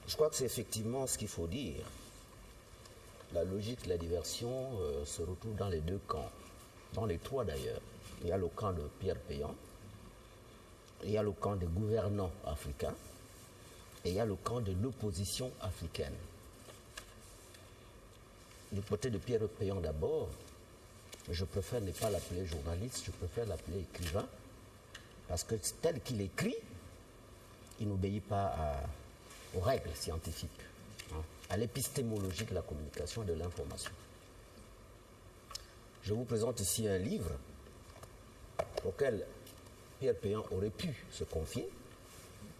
Je crois que c'est effectivement ce qu'il faut dire. La logique de la diversion se retrouve dans les deux camps, dans les trois d'ailleurs. Il y a le camp de Pierre Péan, il y a le camp des gouvernants africains, et il y a le camp de l'opposition africaine. Du côté de Pierre Péan d'abord, je préfère ne pas l'appeler journaliste, je préfère l'appeler écrivain, parce que tel qu'il écrit, il n'obéit pas aux règles scientifiques, hein, à l'épistémologie de la communication et de l'information. Je vous présente ici un livre auquel Pierre Péan aurait pu se confier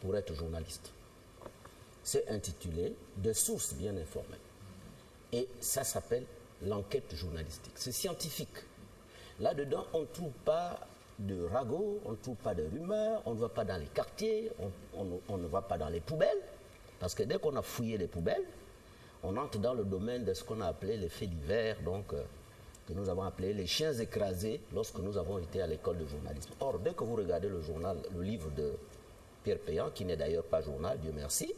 pour être journaliste. C'est intitulé « De sources bien informées ». Et ça s'appelle l'enquête journalistique. C'est scientifique. Là-dedans, on ne trouve pas de ragots, on ne trouve pas de rumeurs, on ne va pas dans les quartiers, on ne va pas dans les poubelles. Parce que dès qu'on a fouillé les poubelles, on entre dans le domaine de ce qu'on a appelé les faits divers, donc que nous avons appelé les chiens écrasés lorsque nous avons été à l'école de journalisme. Or, dès que vous regardez le journal, le livre de Pierre Péan, qui n'est d'ailleurs pas journal, Dieu merci,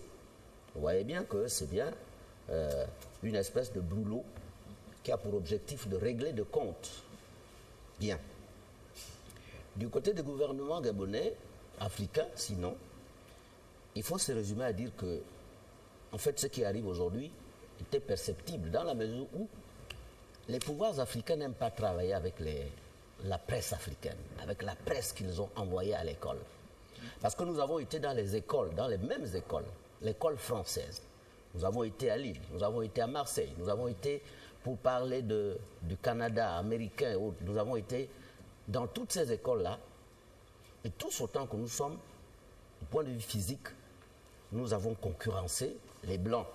vous voyez bien que c'est bien une espèce de brûlot qui a pour objectif de régler de comptes. Bien. Du côté des gouvernements gabonais, africains sinon, il faut se résumer à dire que, en fait, ce qui arrive aujourd'hui était perceptible dans la mesure où les pouvoirs africains n'aiment pas travailler avec la presse africaine, avec la presse qu'ils ont envoyée à l'école. Parce que nous avons été dans les écoles, dans les mêmes écoles, l'école française. Nous avons été à Lille, nous avons été à Marseille, nous avons été, pour parler du Canada, américain et autres, nous avons été dans toutes ces écoles-là, et tous autant que nous sommes, du point de vue physique, nous avons concurrencé les Blancs.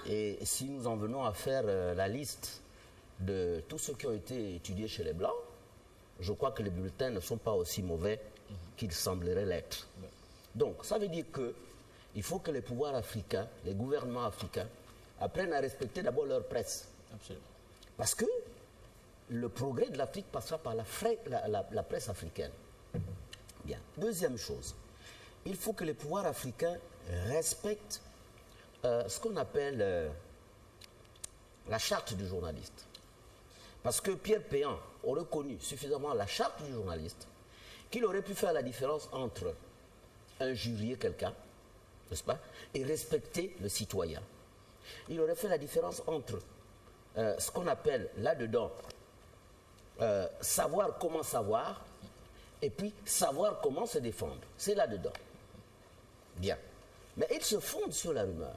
Et si nous en venons à faire la liste de tous ceux qui ont été étudiés chez les Blancs, je crois que les bulletins ne sont pas aussi mauvais qu'ils sembleraient l'être. Donc, ça veut dire qu'il faut que les pouvoirs africains, les gouvernements africains, apprennent à respecter d'abord leur presse. Absolument. Parce que le progrès de l'Afrique passera par la presse africaine. Bien. Deuxième chose, il faut que les pouvoirs africains respectent ce qu'on appelle la charte du journaliste. Parce que Pierre Péan aurait connu suffisamment la charte du journaliste qu'il aurait pu faire la différence entre injurier quelqu'un, n'est-ce pas, et respecter le citoyen. Il aurait fait la différence entre ce qu'on appelle là-dedans savoir comment savoir et puis savoir comment se défendre. C'est là-dedans. Bien. Mais il se fonde sur la rumeur.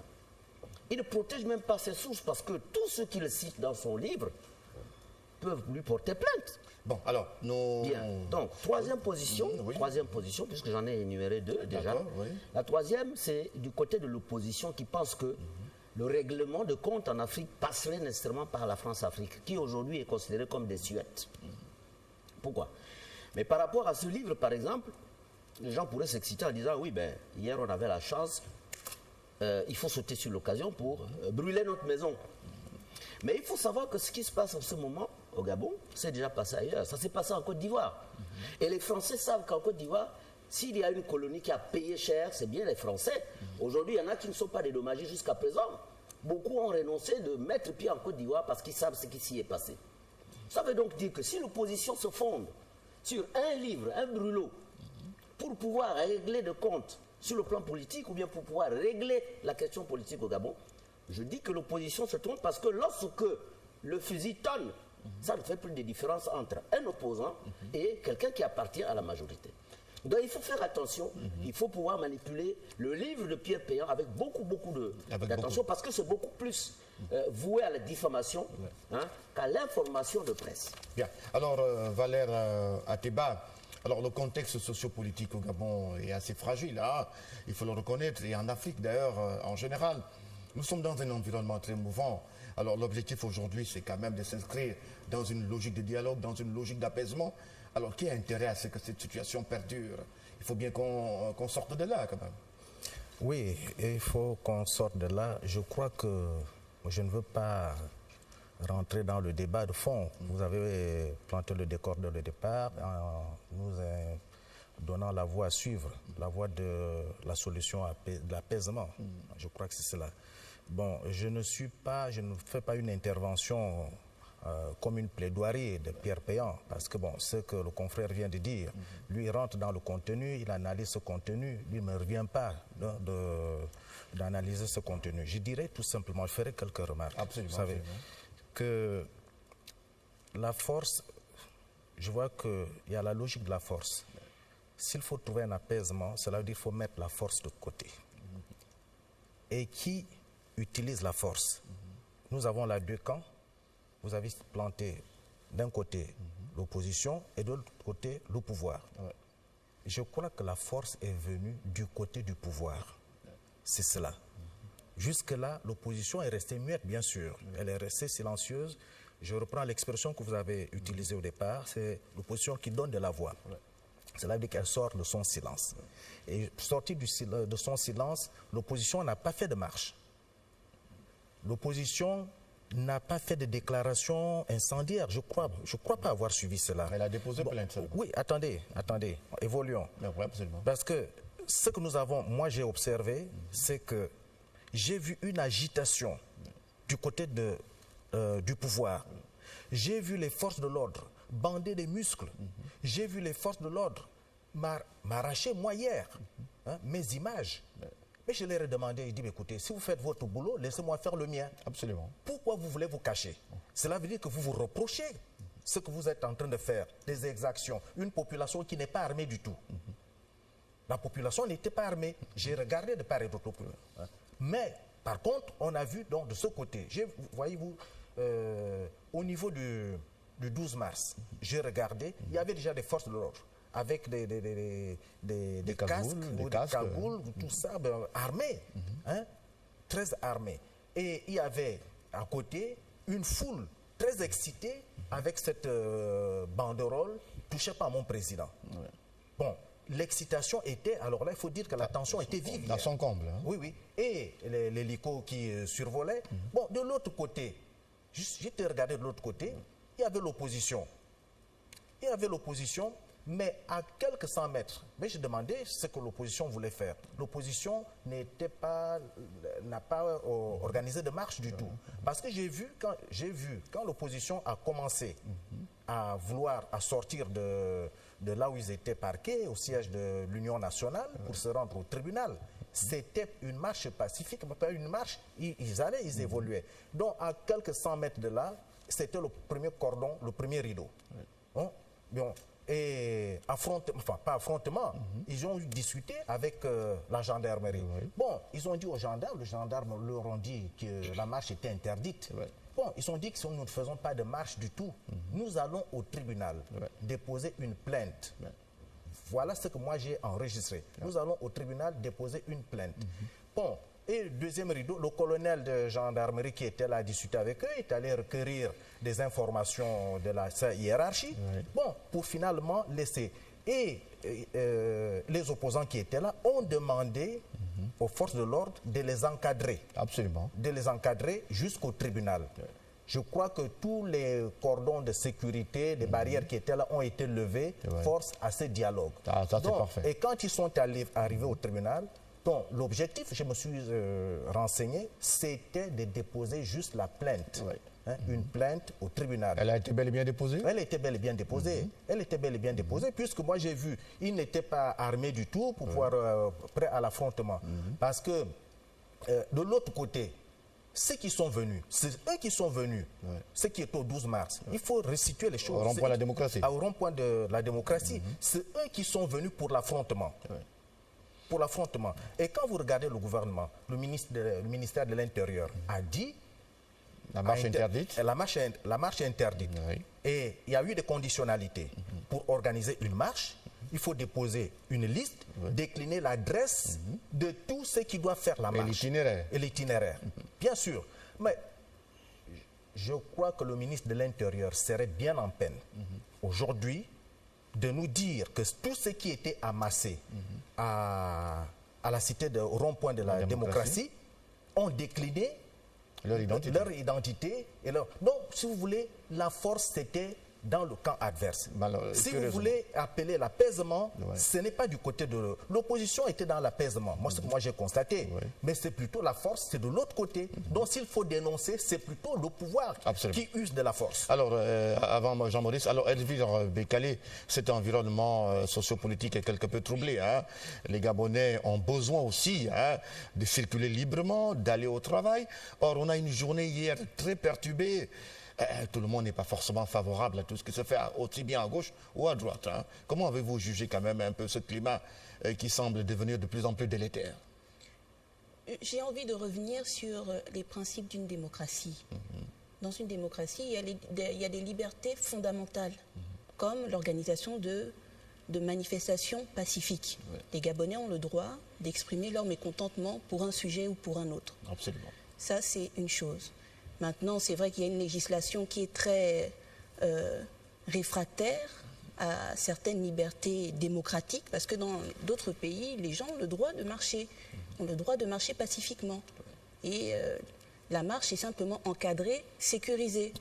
Il ne protège même pas ses sources parce que tous ceux qu'il cite dans son livre peuvent lui porter plainte. Bon, alors, nous... Bien. Donc, troisième position, puisque j'en ai énuméré deux déjà. Oui. La troisième, c'est du côté de l'opposition qui pense que le règlement de comptes en Afrique passerait nécessairement par la France-Afrique, qui aujourd'hui est considérée comme désuète. Pourquoi? Mais par rapport à ce livre, par exemple, les gens pourraient s'exciter en disant, oui, ben, hier on avait la chance, il faut sauter sur l'occasion pour brûler notre maison. Mais il faut savoir que ce qui se passe en ce moment au Gabon, c'est déjà passé ailleurs. Ça s'est passé en Côte d'Ivoire. Et les Français savent qu'en Côte d'Ivoire, s'il y a une colonie qui a payé cher, c'est bien les Français. Aujourd'hui, il y en a qui ne sont pas dédommagés jusqu'à présent. Beaucoup ont renoncé de mettre pied en Côte d'Ivoire parce qu'ils savent ce qui s'y est passé. Ça veut donc dire que si l'opposition se fonde sur un livre, un brûlot, pour pouvoir régler de comptes sur le plan politique ou bien pour pouvoir régler la question politique au Gabon, je dis que l'opposition se trompe parce que lorsque le fusil tonne, ça ne fait plus de différence entre un opposant et quelqu'un qui appartient à la majorité. Donc il faut faire attention, il faut pouvoir manipuler le livre de Pierre Péan avec beaucoup d'attention parce que c'est beaucoup plus voué à la diffamation qu'à l'information de presse. Bien. Alors, Valère Ateba, alors le contexte sociopolitique au Gabon est assez fragile, hein, il faut le reconnaître, et en Afrique d'ailleurs en général. Nous sommes dans un environnement très mouvant. Alors l'objectif aujourd'hui, c'est quand même de s'inscrire dans une logique de dialogue, dans une logique d'apaisement. Alors qui a intérêt à ce que cette situation perdure? Il faut bien qu'on sorte de là quand même. Oui, il faut qu'on sorte de là. Je crois que je ne veux pas rentrer dans le débat de fond. Vous avez planté le décor dès le départ, nous donnant la voie à suivre, la voie de la solution de l'apaisement. Je crois que c'est cela. Bon, je ne fais pas une intervention comme une plaidoirie de Pierre Péan, parce que bon, ce que le confrère vient de dire, lui il rentre dans le contenu, il analyse ce contenu, il ne me revient pas d'analyser ce contenu. Je dirais tout simplement, je ferai quelques remarques. Absolument. Vous savez, que la force, je vois qu'il y a la logique de la force. S'il faut trouver un apaisement, cela veut dire qu'il faut mettre la force de côté. Et qui utilise la force? Nous avons là deux camps. Vous avez planté d'un côté l'opposition et de l'autre côté le pouvoir. Je crois que la force est venue du côté du pouvoir. C'est cela. Jusque-là, l'opposition est restée muette, bien sûr. Elle est restée silencieuse. Je reprends l'expression que vous avez utilisée au départ, c'est l'opposition qui donne de la voix. Cela veut dire qu'elle sort de son silence. Et sortie de son silence, l'opposition n'a pas fait de marche. L'opposition n'a pas fait de déclaration incendiaire. Je crois pas avoir suivi cela. Elle a déposé plainte seulement. Oui, attendez, évoluons. Oui, absolument. Parce que ce que nous avons, moi j'ai observé, c'est que j'ai vu une agitation du côté du pouvoir. J'ai vu les forces de l'ordre bander des muscles. J'ai vu les forces de l'ordre m'arracher, moi hier, mes images. Mais je leur ai demandé, il dit, écoutez, si vous faites votre boulot, laissez-moi faire le mien. Absolument. Pourquoi vous voulez vous cacher? Cela veut dire que vous vous reprochez ce que vous êtes en train de faire, des exactions. Une population qui n'est pas armée du tout. La population n'était pas armée. J'ai regardé de part et d'autre. Mais, par contre, on a vu donc de ce côté, voyez-vous, au niveau du 12 mars, j'ai regardé, il y avait déjà des forces de l'ordre, avec des casques, des cagoules, tout ça, armés, très armés. Et il y avait à côté une foule très excitée avec cette banderole « Touchez pas à mon président ». Bon, l'excitation était, alors là il faut dire que la tension était vive. Dans son comble. Oui, oui. Et l'hélico qui survolait. Bon, de l'autre côté, j'étais regardé de l'autre côté, il y avait l'opposition. Il y avait l'opposition, mais à quelques 100 mètres. Mais je demandais ce que l'opposition voulait faire. L'opposition n'a pas organisé de marche du tout. Parce que j'ai vu quand l'opposition a commencé à vouloir sortir de là où ils étaient parqués, au siège de l'Union nationale, pour se rendre au tribunal. C'était une marche pacifique, mais pas une marche, ils évoluaient. Donc à quelques 100 mètres de là, c'était le premier cordon, le premier rideau. Bon, et pas affrontement, ils ont discuté avec la gendarmerie. Bon, ils ont dit aux gendarmes, les gendarmes leur ont dit que la marche était interdite. Bon, ils ont dit que nous ne faisons pas de marche du tout. Nous allons au tribunal déposer une plainte. Voilà ce que moi j'ai enregistré. Nous allons au tribunal déposer une plainte. Bon, et deuxième rideau, le colonel de gendarmerie qui était là à discuter avec eux est allé recueillir des informations de sa hiérarchie. Bon, pour finalement laisser. Et les opposants qui étaient là ont demandé aux forces de l'ordre de les encadrer. Absolument. De les encadrer jusqu'au tribunal. Je crois que tous les cordons de sécurité, les barrières qui étaient là ont été levées, force à ce dialogue. Ça, c'est parfait. Et quand ils sont arrivés au tribunal, l'objectif, je me suis renseigné, c'était de déposer juste la plainte. Une plainte au tribunal. Elle a été bel et bien déposée? Elle était bel et bien déposée. Elle était bel et bien déposée, puisque moi j'ai vu, ils n'étaient pas armés du tout pour pouvoir prêts à l'affrontement. Parce que de l'autre côté, ceux qui sont venus, c'est eux qui sont venus, ceux qui étaient au 12 mars. Il faut restituer les choses. Au rond-point de la démocratie. Au rond-point de la démocratie. C'est eux qui sont venus pour l'affrontement. Pour l'affrontement. Et quand vous regardez le gouvernement, le ministère de l'Intérieur a dit... La marche interdite. La marche est interdite. Et il y a eu des conditionnalités. Pour organiser une marche, il faut déposer une liste, décliner l'adresse de tous ceux qui doivent faire la marche. Et l'itinéraire. Bien sûr. Mais je crois que le ministre de l'Intérieur serait bien en peine aujourd'hui de nous dire que tous ceux qui étaient amassés à la cité au rond-point de la démocratie ont décliné leur identité. Donc, si vous voulez, la force, c'était dans le camp adverse. Alors, Si vous curieusement. voulez appeler l'apaisement, Ouais. ce n'est pas du côté de... L'opposition était dans l'apaisement, moi, ce que moi j'ai constaté. Ouais. Mais c'est plutôt la force, c'est de l'autre côté. Donc s'il faut dénoncer, c'est plutôt le pouvoir Absolument. qui use de la force. Alors, avant moi, Jean-Maurice, alors Elvire Bécalé, cet environnement sociopolitique est quelque peu troublé. Hein. Les Gabonais ont besoin aussi hein, de circuler librement, d'aller au travail. Or, on a une journée hier très perturbée. Tout le monde n'est pas forcément favorable à tout ce qui se fait, aussi bien à gauche ou à droite. Hein. Comment avez-vous jugé quand même un peu ce climat qui semble devenir de plus en plus délétère? J'ai envie de revenir sur les principes d'une démocratie. Dans une démocratie, il y a des libertés fondamentales, comme l'organisation de manifestations pacifiques. Les Gabonais ont le droit d'exprimer leur mécontentement pour un sujet ou pour un autre. Absolument. Ça, c'est une chose. Maintenant, c'est vrai qu'il y a une législation qui est très réfractaire à certaines libertés démocratiques, parce que dans d'autres pays, les gens ont le droit de marcher, pacifiquement. Et la marche est simplement encadrée, sécurisée.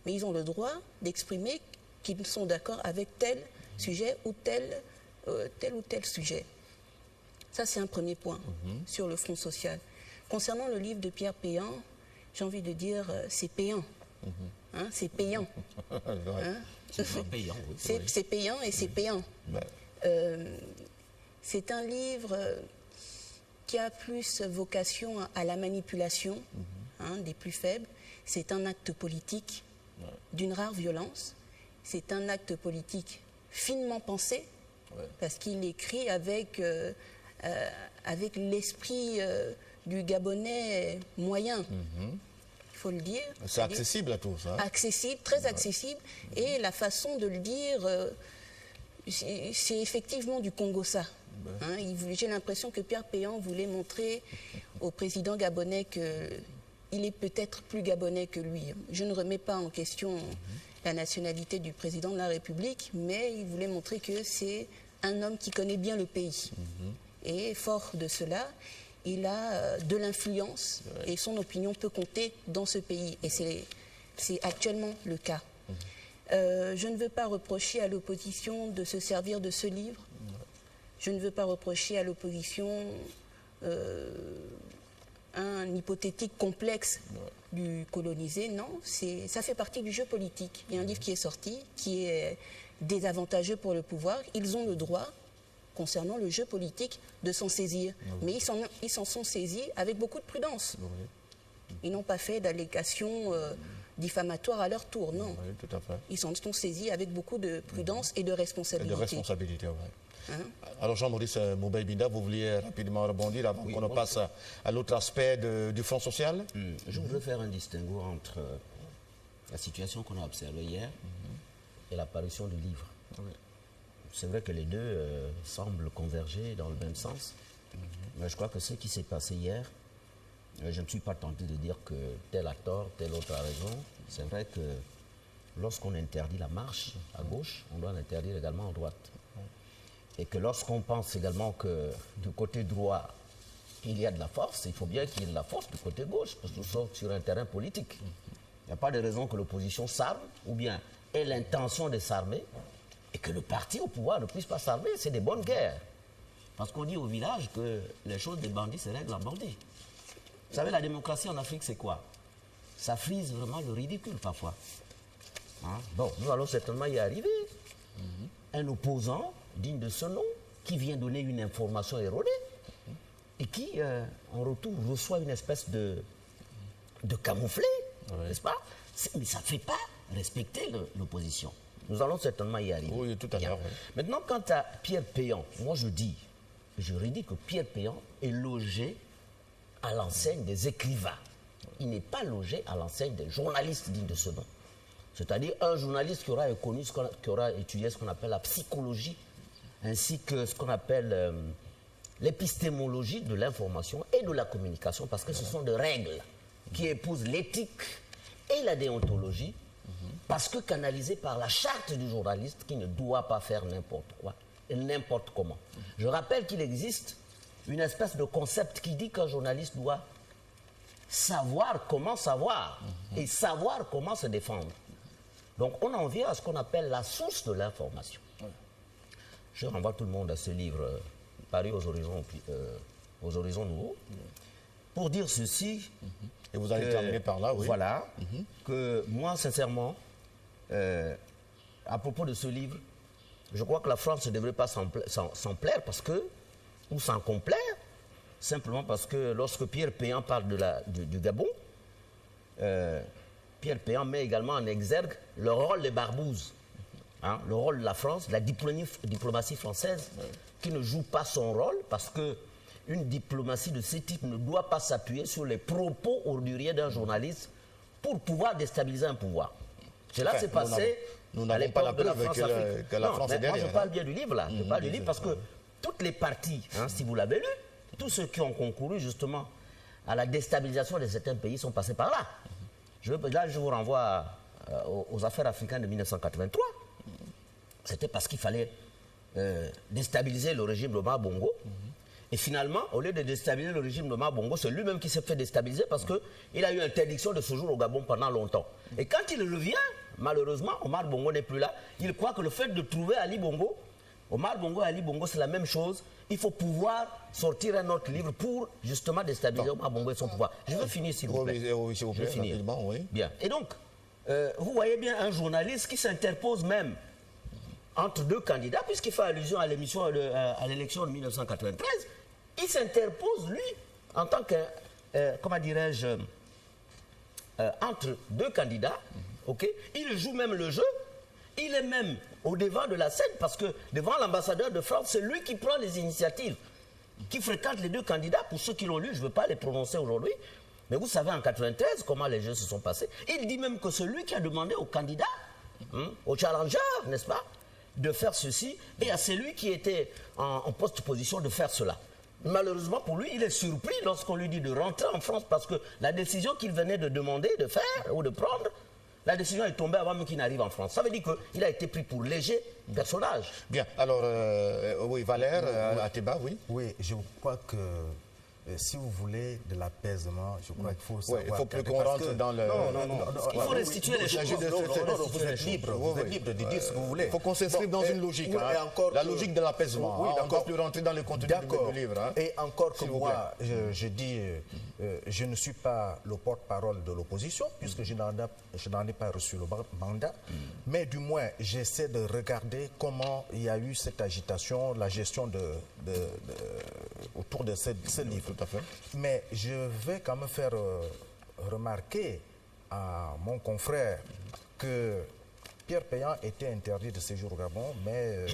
Mais ils ont le droit d'exprimer qu'ils sont d'accord avec tel sujet ou tel sujet. Ça, c'est un premier point sur le front social. Concernant le livre de Pierre Péan, j'ai envie de dire, c'est payant. Hein, c'est payant. Hein? C'est payant, oui. C'est payant et c'est payant. C'est un livre qui a plus vocation à la manipulation hein, des plus faibles. C'est un acte politique d'une rare violence. C'est un acte politique finement pensé, parce qu'il écrit avec l'esprit du Gabonais moyen. Il faut le dire. C'est accessible à tous. Hein. Accessible, très accessible. Et la façon de le dire, c'est effectivement du Congo ça. Hein, j'ai l'impression que Pierre Péan voulait montrer au président gabonais qu'il est peut-être plus gabonais que lui. Je ne remets pas en question la nationalité du président de la République, mais il voulait montrer que c'est un homme qui connaît bien le pays. Et fort de cela, il a de l'influence et son opinion peut compter dans ce pays. Et c'est actuellement le cas. Je ne veux pas reprocher à l'opposition de se servir de ce livre. Je ne veux pas reprocher à l'opposition un hypothétique complexe du colonisé. Non, ça fait partie du jeu politique. Il y a un livre qui est sorti, qui est désavantageux pour le pouvoir. Ils ont le droit, concernant le jeu politique, de s'en saisir. Mais ils s'en sont saisis avec beaucoup de prudence. Ils n'ont pas fait d'allégations diffamatoires à leur tour, non. Oui, tout à fait. Ils s'en sont saisis avec beaucoup de prudence et de responsabilité. Et de responsabilité, oui. Hein? Alors Jean-Maurice Moubay-Binda, vous vouliez rapidement rebondir avant qu'on ne passe à l'autre aspect du Front social? Je voudrais faire un distinguo entre la situation qu'on a observée hier et l'apparition du livre. C'est vrai que les deux semblent converger dans le même sens, mais je crois que ce qui s'est passé hier, je ne suis pas tenté de dire que tel a tort, tel autre a raison. C'est vrai que lorsqu'on interdit la marche à gauche, on doit l'interdire également à droite. Et que lorsqu'on pense également que du côté droit, il y a de la force, il faut bien qu'il y ait de la force du côté gauche, parce que nous sommes sur un terrain politique. Il n'y a pas de raison que l'opposition s'arme, ou bien ait l'intention de s'armer, et que le parti au pouvoir ne puisse pas s'armer. C'est des bonnes guerres. Parce qu'on dit au village que les choses des bandits se règlent en bandits. Vous savez, la démocratie en Afrique, c'est quoi? Ça frise vraiment le ridicule parfois. Hein? Bon, nous allons certainement y arriver. Un opposant digne de ce nom, qui vient donner une information erronée, et qui, en retour, reçoit une espèce de camouflet, n'est-ce pas? Mais ça ne fait pas respecter l'opposition. Nous allons certainement y arriver. Oui, tout à l'heure. Oui. Maintenant, quant à Pierre Péan, moi je redis que Pierre Péan est logé à l'enseigne des écrivains. Il n'est pas logé à l'enseigne des journalistes dignes de ce nom. C'est-à-dire un journaliste qui aura étudié ce qu'on appelle la psychologie, ainsi que ce qu'on appelle l'épistémologie de l'information et de la communication, parce que ce sont des règles qui épousent l'éthique et la déontologie, parce que canalisées par la charte du journaliste qui ne doit pas faire n'importe quoi et n'importe comment. Je rappelle qu'il existe une espèce de concept qui dit qu'un journaliste doit savoir comment savoir et savoir comment se défendre. Donc on en vient à ce qu'on appelle la source de l'information. Je renvoie tout le monde à ce livre paru aux Horizons Nouveaux pour dire ceci. Et vous allez terminer par là, oui. Voilà, que moi, sincèrement, à propos de ce livre, je crois que la France ne devrait pas s'en plaire parce que, ou s'en complaire, simplement parce que lorsque Pierre Péan parle du Gabon, Pierre Péan met également en exergue le rôle des barbouzes, hein, le rôle de la France, de la diplomatie française, qui ne joue pas son rôle parce que une diplomatie de ce type ne doit pas s'appuyer sur les propos orduriers d'un journaliste pour pouvoir déstabiliser un pouvoir. Cela s'est passé à l'époque de la France-Afrique. Moi, je parle bien du livre, là. Je parle du livre parce que toutes les parties, hein, si vous l'avez lu, tous ceux qui ont concouru justement à la déstabilisation de certains pays sont passés par là. Là, je vous renvoie aux affaires africaines de 1983. C'était parce qu'il fallait déstabiliser le régime d'Omar Bongo. Et finalement, au lieu de déstabiliser le régime d'Omar Bongo, c'est lui-même qui s'est fait déstabiliser parce qu'il a eu interdiction de séjour au Gabon pendant longtemps. Et quand il revient, malheureusement, Omar Bongo n'est plus là. Il croit que le fait de trouver Ali Bongo, Omar Bongo et Ali Bongo, c'est la même chose. Il faut pouvoir sortir un autre livre pour justement déstabiliser Omar Bongo et son pouvoir. Je veux finir, s'il vous plaît. Oui, s'il vous plaît, rapidement, oui. Bien. Et donc, vous voyez bien un journaliste qui s'interpose même entre deux candidats, puisqu'il fait allusion à l'émission à l'élection de 1993. Il s'interpose, lui, en tant que, comment dirais-je, entre deux candidats, ok. Il joue même le jeu, il est même au devant de la scène, parce que devant l'ambassadeur de France, c'est lui qui prend les initiatives, qui fréquente les deux candidats. Pour ceux qui l'ont lu, je ne veux pas les prononcer aujourd'hui, mais vous savez en 93 comment les jeux se sont passés. Il dit même que c'est lui qui a demandé au candidat, au challenger, n'est-ce pas, de faire ceci, et à celui qui était en post-position de faire cela. Malheureusement pour lui, il est surpris lorsqu'on lui dit de rentrer en France parce que la décision qu'il venait de demander de faire ou de prendre, la décision est tombée avant même qu'il n'arrive en France. Ça veut dire qu'il a été pris pour léger personnage. Bien, alors, oui, Valère, Ateba, oui. Oui, je crois que si vous voulez de l'apaisement, je crois qu'il faut savoir... il faut plus qu'on rentre dans le... Non. Il faut restituer les choses. Vous êtes libre de dire ce que vous voulez. Il faut qu'on s'inscrive dans une logique, la logique de l'apaisement. On ne va plus rentrer dans le contenu du livre. Et encore que moi, je dis, je ne suis pas le porte-parole de l'opposition, puisque je n'en ai pas reçu le mandat, mais du moins, j'essaie de regarder comment il y a eu cette agitation, la gestion autour de ce livre. Tout à fait. Mais je vais quand même faire remarquer à mon confrère que Pierre Péan était interdit de séjour au Gabon, mais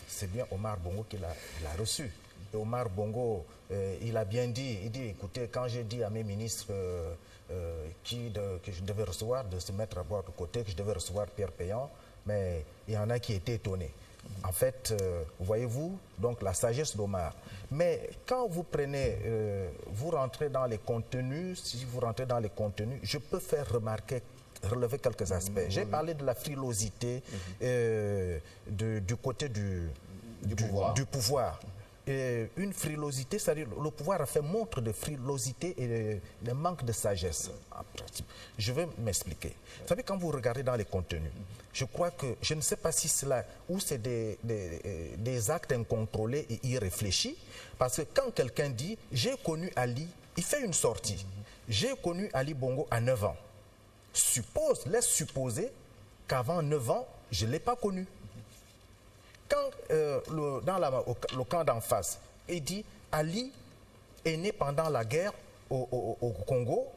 c'est bien Omar Bongo qui l'a reçu. Et Omar Bongo, il a bien dit, écoutez, quand j'ai dit à mes ministres que je devais recevoir, de se mettre à boire de côté, que je devais recevoir Pierre Péan, mais il y en a qui étaient étonnés. En fait, voyez-vous, donc la sagesse d'Omar. Mais quand vous prenez, vous rentrez dans les contenus, si vous rentrez dans les contenus, je peux faire relever quelques aspects. J'ai parlé de la frilosité du côté du pouvoir. Une frilosité, c'est-à-dire le pouvoir a fait montre de frilosité et de manque de sagesse. En principe. Je vais m'expliquer. Vous savez, quand vous regardez dans les contenus, je crois que, je ne sais pas si cela, ou c'est des actes incontrôlés et irréfléchis, parce que quand quelqu'un dit, j'ai connu Ali, il fait une sortie, j'ai connu Ali Bongo à 9 ans. Laisse supposer qu'avant 9 ans, je ne l'ai pas connu. Quand dans le camp d'en face, il dit Ali est né pendant la guerre au Congo,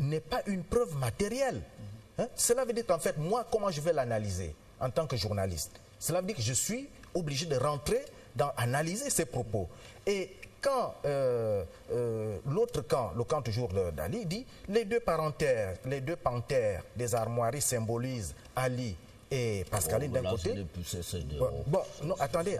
n'est pas une preuve matérielle. Hein? Cela veut dire qu'en fait, moi, comment je vais l'analyser en tant que journaliste? Cela veut dire que je suis obligé de rentrer dans analyser ses propos. Et quand l'autre camp, le camp toujours d'Ali, dit les deux panthères des armoiries symbolisent Ali et Pascaline d'un côté. Non, attendez.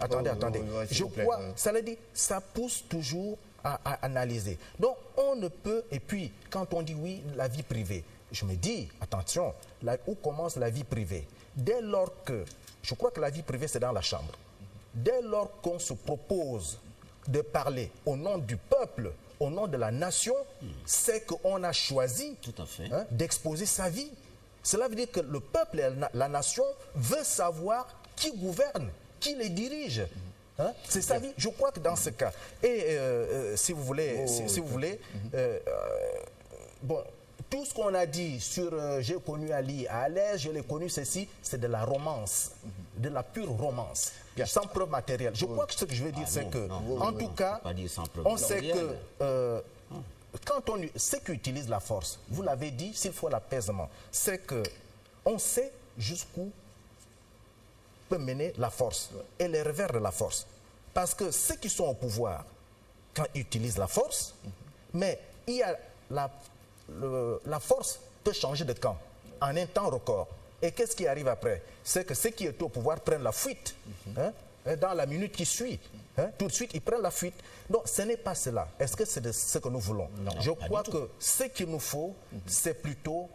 Je crois, ça veut dire, ça pousse toujours à analyser. Donc, on ne peut, et puis, quand on dit oui, la vie privée, je me dis, attention, où commence la vie privée? Dès lors que, je crois que la vie privée, c'est dans la chambre. Dès lors qu'on se propose de parler au nom du peuple, au nom de la nation, c'est qu'on a choisi d'exposer sa vie. Cela veut dire que le peuple et la nation veulent savoir qui gouverne, qui les dirige. Hein? C'est ça, je crois que dans ce cas. Et si vous voulez, bon, tout ce qu'on a dit sur j'ai connu Ali à l'aise, je l'ai connu ceci, c'est de la romance, de la pure romance, sans preuve matérielle. Je crois que ce que je veux dire, c'est que, en tout cas, on sait que ceux qui utilisent la force, vous l'avez dit, s'il faut l'apaisement, c'est que on sait jusqu'où peut mener la force et les revers de la force. Parce que ceux qui sont au pouvoir, quand ils utilisent la force, mais il y a la force peut changer de camp en un temps record. Et qu'est-ce qui arrive après? C'est que ceux qui étaient au pouvoir prennent la fuite. Hein, dans la minute qui suit, hein, tout de suite, ils prennent la fuite. Donc, ce n'est pas cela. Est-ce que c'est ce que nous voulons? Non, je crois que ce qu'il nous faut, c'est plutôt,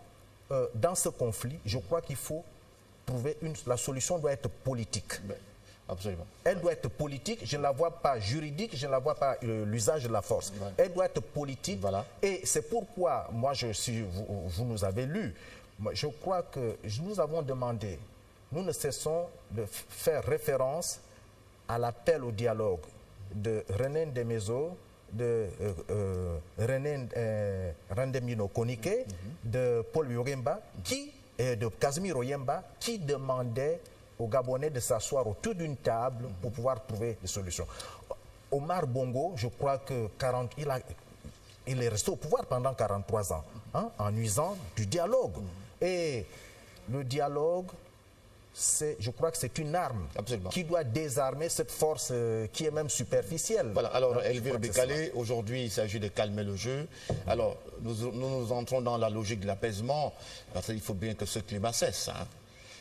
dans ce conflit, je crois qu'il faut trouver la solution doit être politique. Absolument. Elle doit être politique, je ne la vois pas juridique, je ne la vois pas l'usage de la force. Elle doit être politique. Voilà. Et c'est pourquoi, moi, si vous nous avez lu, je crois que nous avons demandé, nous ne cessons de faire référence à l'appel au dialogue de René Ndemezo, de René Randemino Konike, de Paul Yogemba, de Casimir Oyemba, qui demandait aux Gabonais de s'asseoir autour d'une table pour pouvoir trouver des solutions. Omar Bongo, je crois que il est resté au pouvoir pendant 43 ans, hein, en usant du dialogue. Et le dialogue, je crois que c'est une arme qui doit désarmer cette force qui est même superficielle. Voilà, alors Elvire Bekale, aujourd'hui il s'agit de calmer le jeu. Alors nous entrons dans la logique de l'apaisement, parce qu'il faut bien que ce climat cesse. Hein.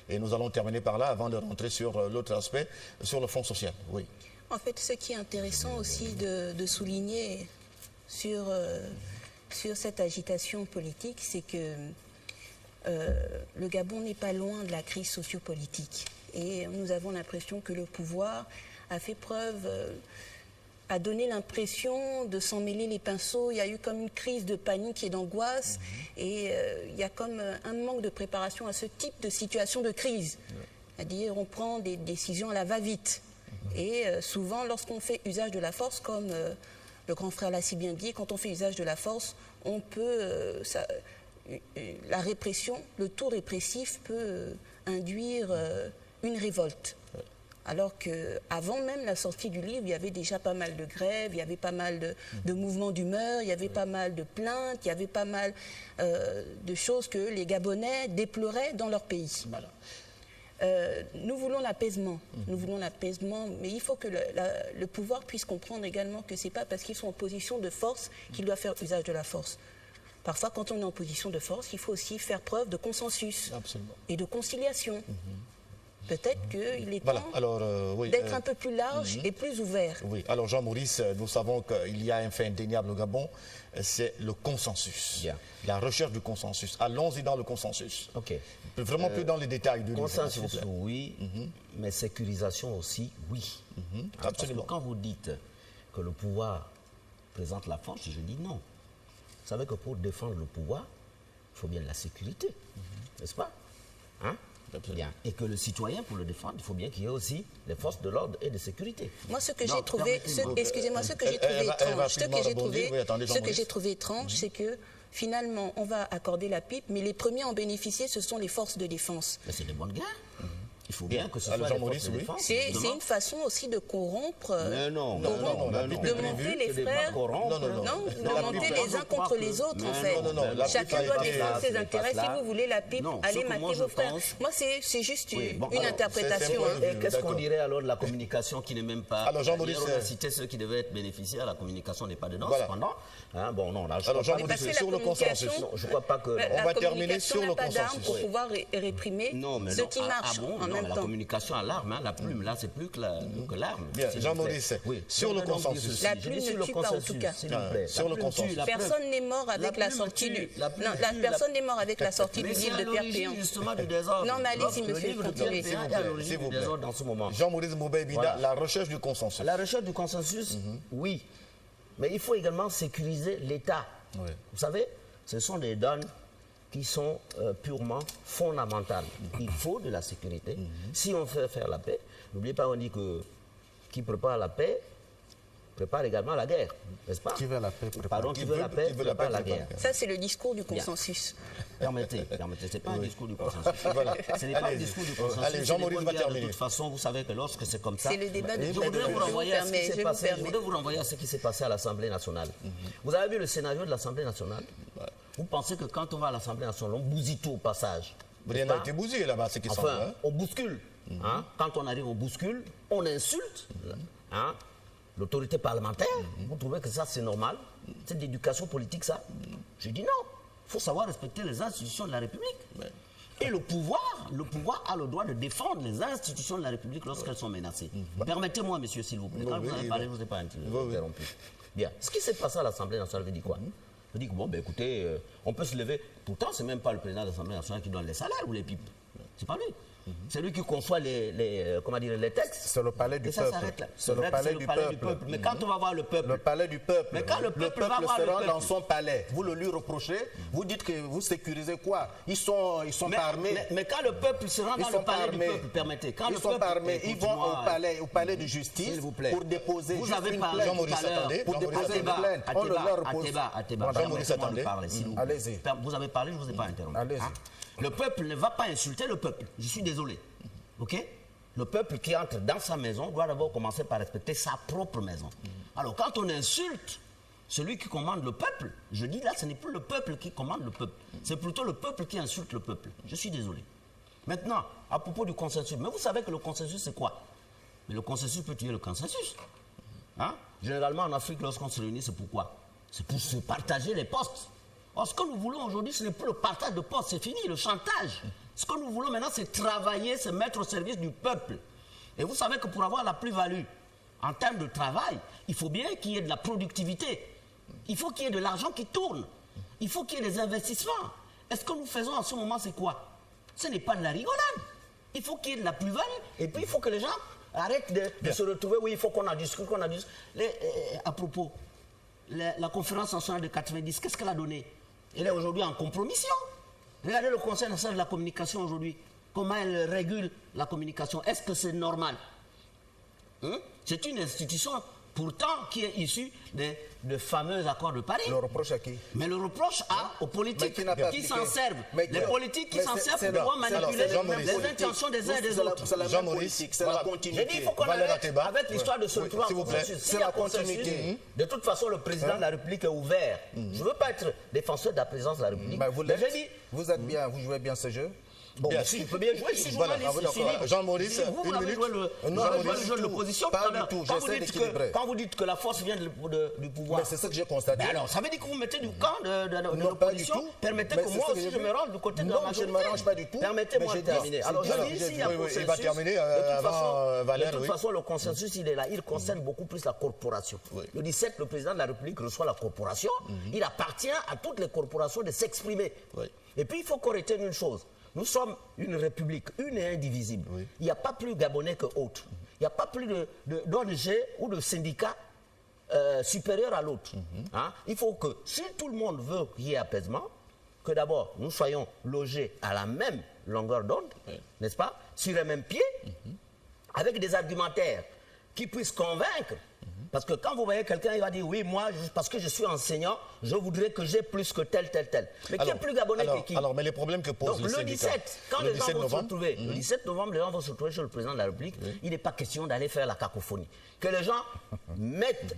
Et nous allons terminer par là avant de rentrer sur l'autre aspect, sur le front social. Oui. En fait, ce qui est intéressant aussi de souligner sur cette agitation politique, c'est que le Gabon n'est pas loin de la crise sociopolitique. Et nous avons l'impression que le pouvoir a fait preuve, a donné l'impression de s'en mêler les pinceaux. Il y a eu comme une crise de panique et d'angoisse. Et il y a comme un manque de préparation à ce type de situation de crise. C'est-à-dire on prend des décisions à la va-vite. Et souvent, lorsqu'on fait usage de la force, comme le grand frère l'a si bien dit, quand on fait usage de la force, on peut... la répression, le tout répressif peut induire une révolte. Alors qu'avant même la sortie du livre, il y avait déjà pas mal de grèves, il y avait pas mal de mouvements d'humeur, il y avait pas mal de plaintes, il y avait pas mal de choses que les Gabonais déploraient dans leur pays. Voilà. Nous voulons l'apaisement, mais il faut que le pouvoir puisse comprendre également que ce n'est pas parce qu'ils sont en position de force qu'ils doivent faire usage de la force. Parfois, quand on est en position de force, il faut aussi faire preuve de consensus et de conciliation. Peut-être qu'il est temps d'être un peu plus large et plus ouvert. Oui, alors Jean-Maurice, nous savons qu'il y a un fait indéniable au Gabon, c'est le consensus, la recherche du consensus. Allons-y dans le consensus. Vraiment plus dans les détails du consensus, oui, mais sécurisation aussi, oui. Parce que quand vous dites que le pouvoir présente la force, je dis non. Vous savez que pour défendre le pouvoir, il faut bien de la sécurité, n'est-ce pas? Hein? Bien. Et que le citoyen, pour le défendre, il faut bien qu'il y ait aussi les forces de l'ordre et de sécurité. Moi, ce que j'ai trouvé, excusez-moi, ce que j'ai trouvé étrange, c'est que finalement, on va accorder la pipe, mais les premiers à en bénéficier, ce sont les forces de défense. Mais c'est des bonnes guerres. Il faut bien que ce soit les forces de défense. C'est une façon aussi de corrompre, de monter les frères, de monter les uns contre les autres, en fait. Chacun doit défendre ses intérêts. Si vous voulez la pipe, allez mater vos frères. Moi, c'est juste une interprétation. Qu'est-ce qu'on dirait alors de la communication qui n'est même pas... Alors, Jean-Maurice... On a cité ceux qui devaient être bénéficiaires, la communication n'est pas dedans, cependant. Alors, Jean-Maurice, sur le consensus, je ne crois pas que... On va terminer sur le consensus. La communication n'a pas d'armes pour pouvoir réprimer ce qui marche en même temps. La communication à l'arme, la plume, là, c'est plus que l'arme. Bien, Jean-Maurice, sur le consensus. La plume ne tue pas, en tout cas. Sur le consensus. Personne n'est mort avec la sortie du... Personne n'est mort avec la sortie du livre de Pierre Péan. Non, mais allez-y, monsieur, continuez. S'il vous plaît. Dans ce moment. Jean-Maurice Moubé-Bida, la recherche du consensus. La recherche du consensus, oui. Mais il faut également sécuriser l'État. Vous savez, ce sont des donnes qui sont purement fondamentales. Il faut de la sécurité. Si on veut faire la paix, n'oubliez pas, on dit que qui prépare la paix prépare également la guerre, n'est-ce pas? Qui veut la paix prépare. Pardon, qui veut la paix prépare la guerre. Ça, c'est le discours du consensus. Permettez, ce n'est pas un discours du consensus. Voilà. Ce n'est pas un discours du consensus. Allez, Jean-Maurice va terminer. De toute façon, vous savez que lorsque c'est comme ça... C'est le débat de... Je voudrais vous renvoyer à ce qui s'est passé. Je voudrais vous renvoyer à ce qui s'est passé à l'Assemblée nationale. Vous avez vu le scénario de l'Assemblée nationale? Vous pensez que quand on va à l'Assemblée nationale, on bousille tout au passage? Rien n'a été bousillé là-bas, c'est qui semble. Enfin, on bouscule. Hein? Quand on arrive, on bouscule, on insulte. Hein? L'autorité parlementaire, vous trouvez que ça c'est normal? C'est de l'éducation politique ça? Je dis non. Il faut savoir respecter les institutions de la République. Et le pouvoir a le droit de défendre les institutions de la République lorsqu'elles sont menacées. Permettez-moi, monsieur, s'il vous plaît. Quand vous avez parlé, je ne vous ai pas interrompu. Bien. Ce qui s'est passé à l'Assemblée nationale, je dis quoi? Je dis que bon, ben écoutez, on peut se lever. Pourtant, ce n'est même pas le président de l'Assemblée nationale qui donne les salaires ou les pipes. C'est pas lui. C'est lui qui conçoit comment dire, les textes. C'est le palais du peuple. C'est le palais du peuple. Mais quand on va voir le peuple... Le palais du peuple. Mais quand le peuple va voir se le rend peuple... dans son palais. Vous le lui reprochez. Vous dites que vous sécurisez quoi? Ils sont pas armés. Mais quand le peuple se rend dans le palais du peuple, permettez. Ils sont pas armés. Ils vont au palais de justice pour déposer vous avez parlé Jean-Maurice, attendez. pour déposer une plainte. On leur repose. Jean-Maurice, attendez. Allez-y. Vous avez parlé, je ne vous ai pas interrompu. Allez-y. Le peuple ne va pas insulter le peuple. Je suis désolé. Ok? Le peuple qui entre dans sa maison doit d'abord commencer par respecter sa propre maison. Alors quand on insulte celui qui commande le peuple, je dis là, ce n'est plus le peuple qui commande le peuple. C'est plutôt le peuple qui insulte le peuple. Je suis désolé. Maintenant, à propos du consensus, mais vous savez que le consensus c'est quoi? Mais le consensus peut tuer le consensus. Hein? Généralement en Afrique, lorsqu'on se réunit, c'est pourquoi? C'est pour se partager les postes. Or, ce que nous voulons aujourd'hui, ce n'est plus le partage de postes, c'est fini, le chantage. Ce que nous voulons maintenant, c'est travailler, se mettre au service du peuple. Et vous savez que pour avoir la plus-value en termes de travail, il faut bien qu'il y ait de la productivité. Il faut qu'il y ait de l'argent qui tourne. Il faut qu'il y ait des investissements. Et ce que nous faisons en ce moment, c'est quoi? Ce n'est pas de la rigolade. Il faut qu'il y ait de la plus-value. Et puis, il faut que les gens arrêtent de se retrouver. Oui, il faut qu'on en discute, qu'on en discute. À propos, la conférence nationale de 90, qu'est-ce qu'elle a donné? Elle est aujourd'hui en compromission. Regardez le Conseil national de la communication aujourd'hui. Comment elle régule la communication? Est-ce que c'est normal? C'est une institution, pourtant, qui est issue de fameux accords de Paris. Le reproche à qui? Mais le reproche aux politiques qui s'en servent. Les politiques qui s'en servent pour pouvoir manipuler les intentions des uns et des autres. C'est la même politique, c'est la continuité. J'ai dit, il faut qu'on arrête avec l'histoire de se retrouver en consensus. C'est la continuité. De toute façon, le président de la République est ouvert. Je ne veux pas être défenseur de la présidence de la République. Mais j'ai dit... Vous êtes bien, vous jouez bien ce jeu? Bon, bien, si je peux bien jouer, je suis journaliste, je suis libre. Jean-Maurice, vous avez joué le jeu de l'opposition. Pas du tout, j'essaie d'équilibrer. Quand vous dites que la force vient du pouvoir... Mais c'est ce que j'ai constaté. Alors, ça veut dire que vous mettez du camp de l'opposition. Permettez que moi aussi je me rende du côté de la majorité. Non, je ne me range pas du tout. Permettez-moi de terminer. Alors, je dis ici, il y a consensus. Il va terminer avant Valère. De toute façon, le consensus, il est là. Il concerne beaucoup plus la corporation. Le 17, le président de la République reçoit la corporation. Il appartient à toutes les corporations de s'exprimer. Et puis, il faut qu'on retienne une chose. Nous sommes une république, une et indivisible. Il n'y a pas plus gabonais que autre. Il n'y a pas plus d'ONG ou de syndicat supérieur à l'autre. Il faut que, si tout le monde veut qu'il y ait apaisement, que d'abord nous soyons logés à la même longueur d'onde, n'est-ce pas, sur les mêmes pieds, avec des argumentaires qui puissent convaincre. Parce que quand vous voyez quelqu'un, il va dire, oui, moi, parce que je suis enseignant, je voudrais que j'ai plus que tel. Mais qui est plus gabonais que qui? Alors, mais les problèmes que posent les syndicats... Le 17, quand les gens vont se retrouver, le 17 novembre, les gens vont se retrouver chez le président de la République, il n'est pas question d'aller faire la cacophonie. Que les gens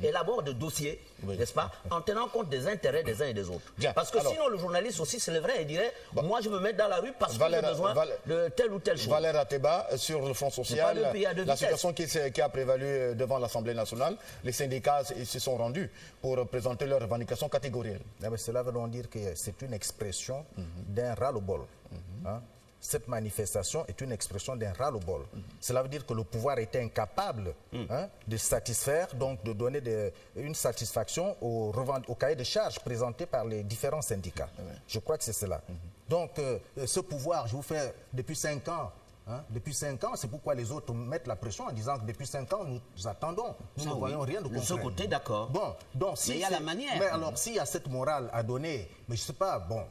élaborent des dossiers, n'est-ce pas, en tenant compte des intérêts des uns et des autres. Parce que sinon, le journaliste aussi se lèverait et dirait, moi, je me mets dans la rue parce que j'ai besoin de telle ou telle chose. Valère Ateba, sur le front social, la situation qui a prévalu devant l'Assemblée nationale, les syndicats se sont rendus pour présenter leurs revendications catégorielles. Cela veut donc dire que c'est une expression d'un ras-le-bol. Cette manifestation est une expression d'un ras-le-bol. Cela veut dire que le pouvoir était incapable de satisfaire, donc de donner une satisfaction au cahier de charges présenté par les différents syndicats. Je crois que c'est cela. Donc ce pouvoir, je vous fais depuis 5 ans, depuis 5 ans, c'est pourquoi les autres mettent la pression en disant que depuis 5 ans, nous attendons, nous ne voyons rien de concret. De ce côté, d'accord. Bon, donc, mais il y a la manière. Mais alors, s'il y a cette morale à donner, mais je ne sais pas, bon,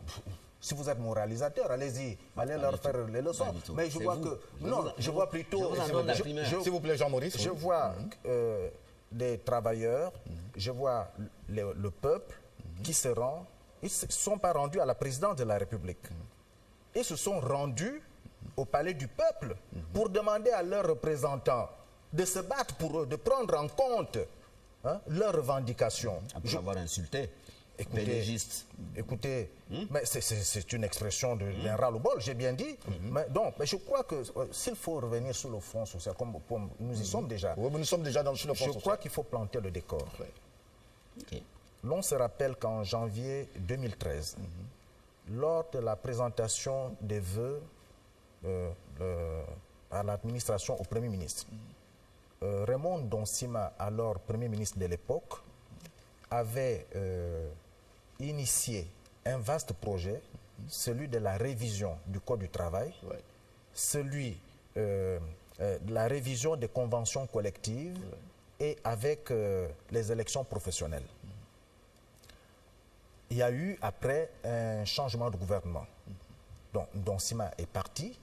Si vous êtes moralisateur, allez-y, allez leur faire les leçons. Mais je vois que... Non, je vois plutôt... S'il vous plaît, Jean-Maurice. Je vois des travailleurs, je vois le peuple qui se rend. Ils ne sont pas rendus à la présidence de la République. Ils se sont rendus au palais du peuple pour demander à leurs représentants de se battre pour eux, de prendre en compte leurs revendications. Après avoir insulté. Écoutez, mais c'est une expression d'un ras-le-bol, j'ai bien dit. Mais je crois que s'il faut revenir sur le front social, comme nous y sommes déjà, oui, nous sommes déjà sur le front social. Je crois qu'il faut planter le décor. Okay. L'on se rappelle qu'en janvier 2013, lors de la présentation des vœux à l'administration au Premier ministre, Raymond Donsima, alors Premier ministre de l'époque, avait initié un vaste projet, celui de la révision du Code du travail, celui de la révision des conventions collectives et avec les élections professionnelles. Il y a eu après un changement de gouvernement. Donc Donsima est parti,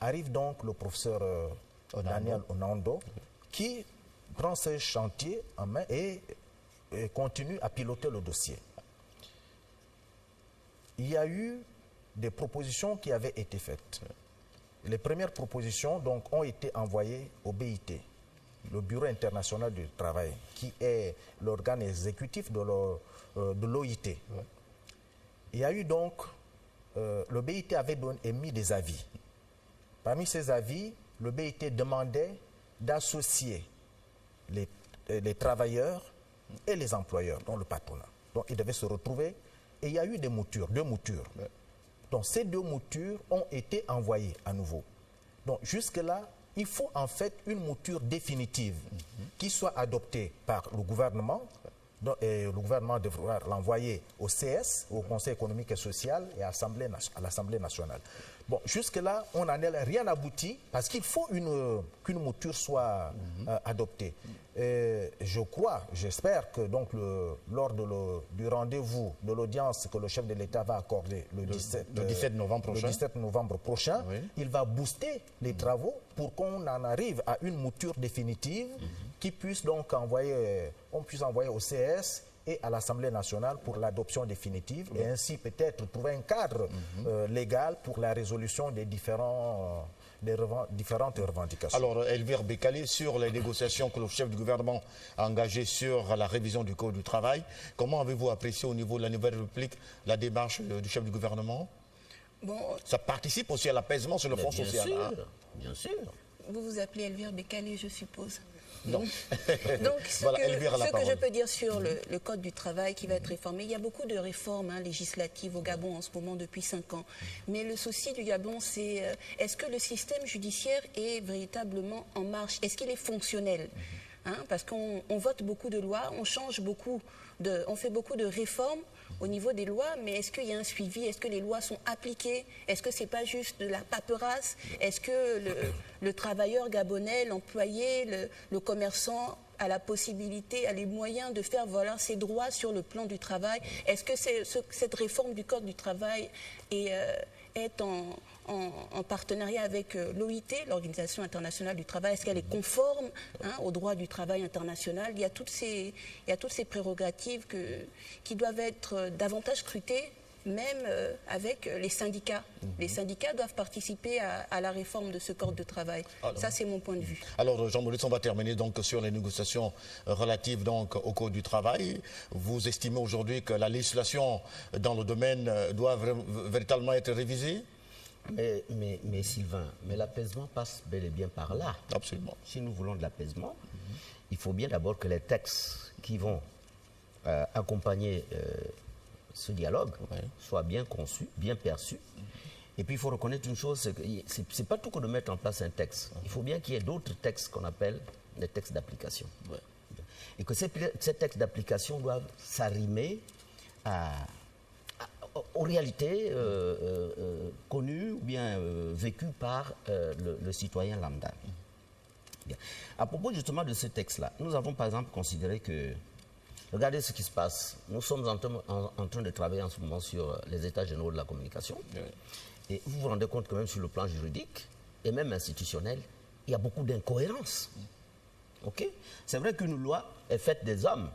arrive donc le professeur Daniel Onando qui prend ce chantier en main et continue à piloter le dossier. Il y a eu des propositions qui avaient été faites. Les premières propositions donc, ont été envoyées au BIT, le Bureau international du travail, qui est l'organe exécutif de l'OIT. Il y a eu donc, le BIT avait émis des avis. Parmi ces avis, le BIT demandait d'associer les travailleurs et les employeurs, dont le patronat. Donc ils devaient se retrouver et il y a eu deux moutures. Donc ces deux moutures ont été envoyées à nouveau. Donc jusque-là, il faut en fait une mouture définitive qui soit adoptée par le gouvernement. Donc, et le gouvernement devra l'envoyer au CS, au Conseil économique et social et à l'Assemblée nationale. Bon, jusque-là, on n'en a rien abouti parce qu'il faut qu'une mouture soit adoptée. Je crois, j'espère que donc lors du rendez-vous, de l'audience que le chef de l'État va accorder le 17 novembre prochain, il va booster les travaux pour qu'on en arrive à une mouture définitive qui puisse donc on puisse envoyer au CS et à l'Assemblée nationale pour l'adoption définitive et ainsi peut-être trouver un cadre légal pour la résolution des différentes revendications. Alors, Elvire Bekali, sur les négociations que le chef du gouvernement a engagées sur la révision du Code du travail, comment avez-vous apprécié au niveau de la Nouvelle République la démarche du chef du gouvernement? Ça participe aussi à l'apaisement sur le front social. Bien sûr. Vous vous appelez Elvire Bekali, je suppose. Non. Donc, ce que je peux dire sur le Code du travail qui va être réformé, il y a beaucoup de réformes législatives au Gabon en ce moment depuis 5 ans. Mais le souci du Gabon, c'est est-ce que le système judiciaire est véritablement en marche? Est-ce qu'il est fonctionnel? Parce qu'on vote beaucoup de lois, on fait beaucoup de réformes au niveau des lois, mais est-ce qu'il y a un suivi? Est-ce que les lois sont appliquées? Est-ce que ce n'est pas juste de la paperasse? Est-ce que le travailleur gabonais, l'employé, le commerçant a la possibilité, a les moyens de faire valoir ses droits sur le plan du travail? Est-ce que cette réforme du Code du travail est en partenariat avec l'OIT, l'Organisation internationale du travail? Est-ce qu'elle est conforme au droit du travail international? Il y a toutes ces prérogatives qui doivent être davantage scrutées, même avec les syndicats. Les syndicats doivent participer à la réforme de ce Code de travail. Alors, ça, c'est mon point de vue. Alors, Jean-Maurice, on va terminer donc sur les négociations relatives donc au Code du travail. Vous estimez aujourd'hui que la législation dans le domaine doit véritablement être révisée? Mais Sylvain, l'apaisement passe bel et bien par là. Absolument. Si nous voulons de l'apaisement, il faut bien d'abord que les textes qui vont accompagner ce dialogue soient bien conçus, bien perçus. Et puis il faut reconnaître une chose, c'est que ce n'est pas tout que de mettre en place un texte. Il faut bien qu'il y ait d'autres textes qu'on appelle des textes d'application. Et que ces textes d'application doivent s'arrimer aux réalités connues ou bien vécues par le citoyen lambda. Bien. À propos justement de ce texte-là, nous avons par exemple considéré que Regardez ce qui se passe. Nous sommes en train de travailler en ce moment sur les états généraux de la communication. Et vous vous rendez compte que même sur le plan juridique et même institutionnel, il y a beaucoup d'incohérences. Ok? C'est vrai qu'une loi est faite des hommes.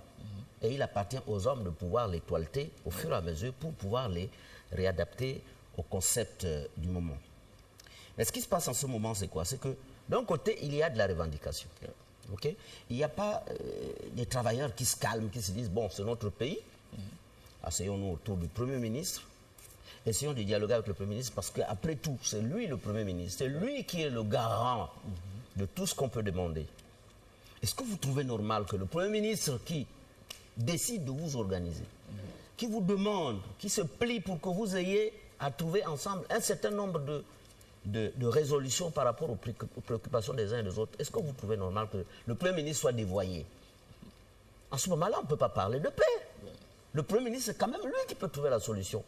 Et il appartient aux hommes de pouvoir les toiletter au fur et à mesure pour pouvoir les réadapter au concept du moment. Mais ce qui se passe en ce moment, c'est quoi? C'est que d'un côté, il y a de la revendication. Okay? Il n'y a pas des travailleurs qui se calment, qui se disent, bon, c'est notre pays. Asseyons-nous autour du Premier ministre. Essayons de dialoguer avec le Premier ministre parce qu'après tout, c'est lui le Premier ministre. C'est lui qui est le garant de tout ce qu'on peut demander. Est-ce que vous trouvez normal que le Premier ministre qui décide de vous organiser, qui vous demande, qui se plie pour que vous ayez à trouver ensemble un certain nombre de résolutions par rapport aux préoccupations des uns et des autres, est-ce que vous trouvez normal que le Premier ministre soit dévoyé? En ce moment-là, on ne peut pas parler de paix. Le Premier ministre, c'est quand même lui qui peut trouver la solution.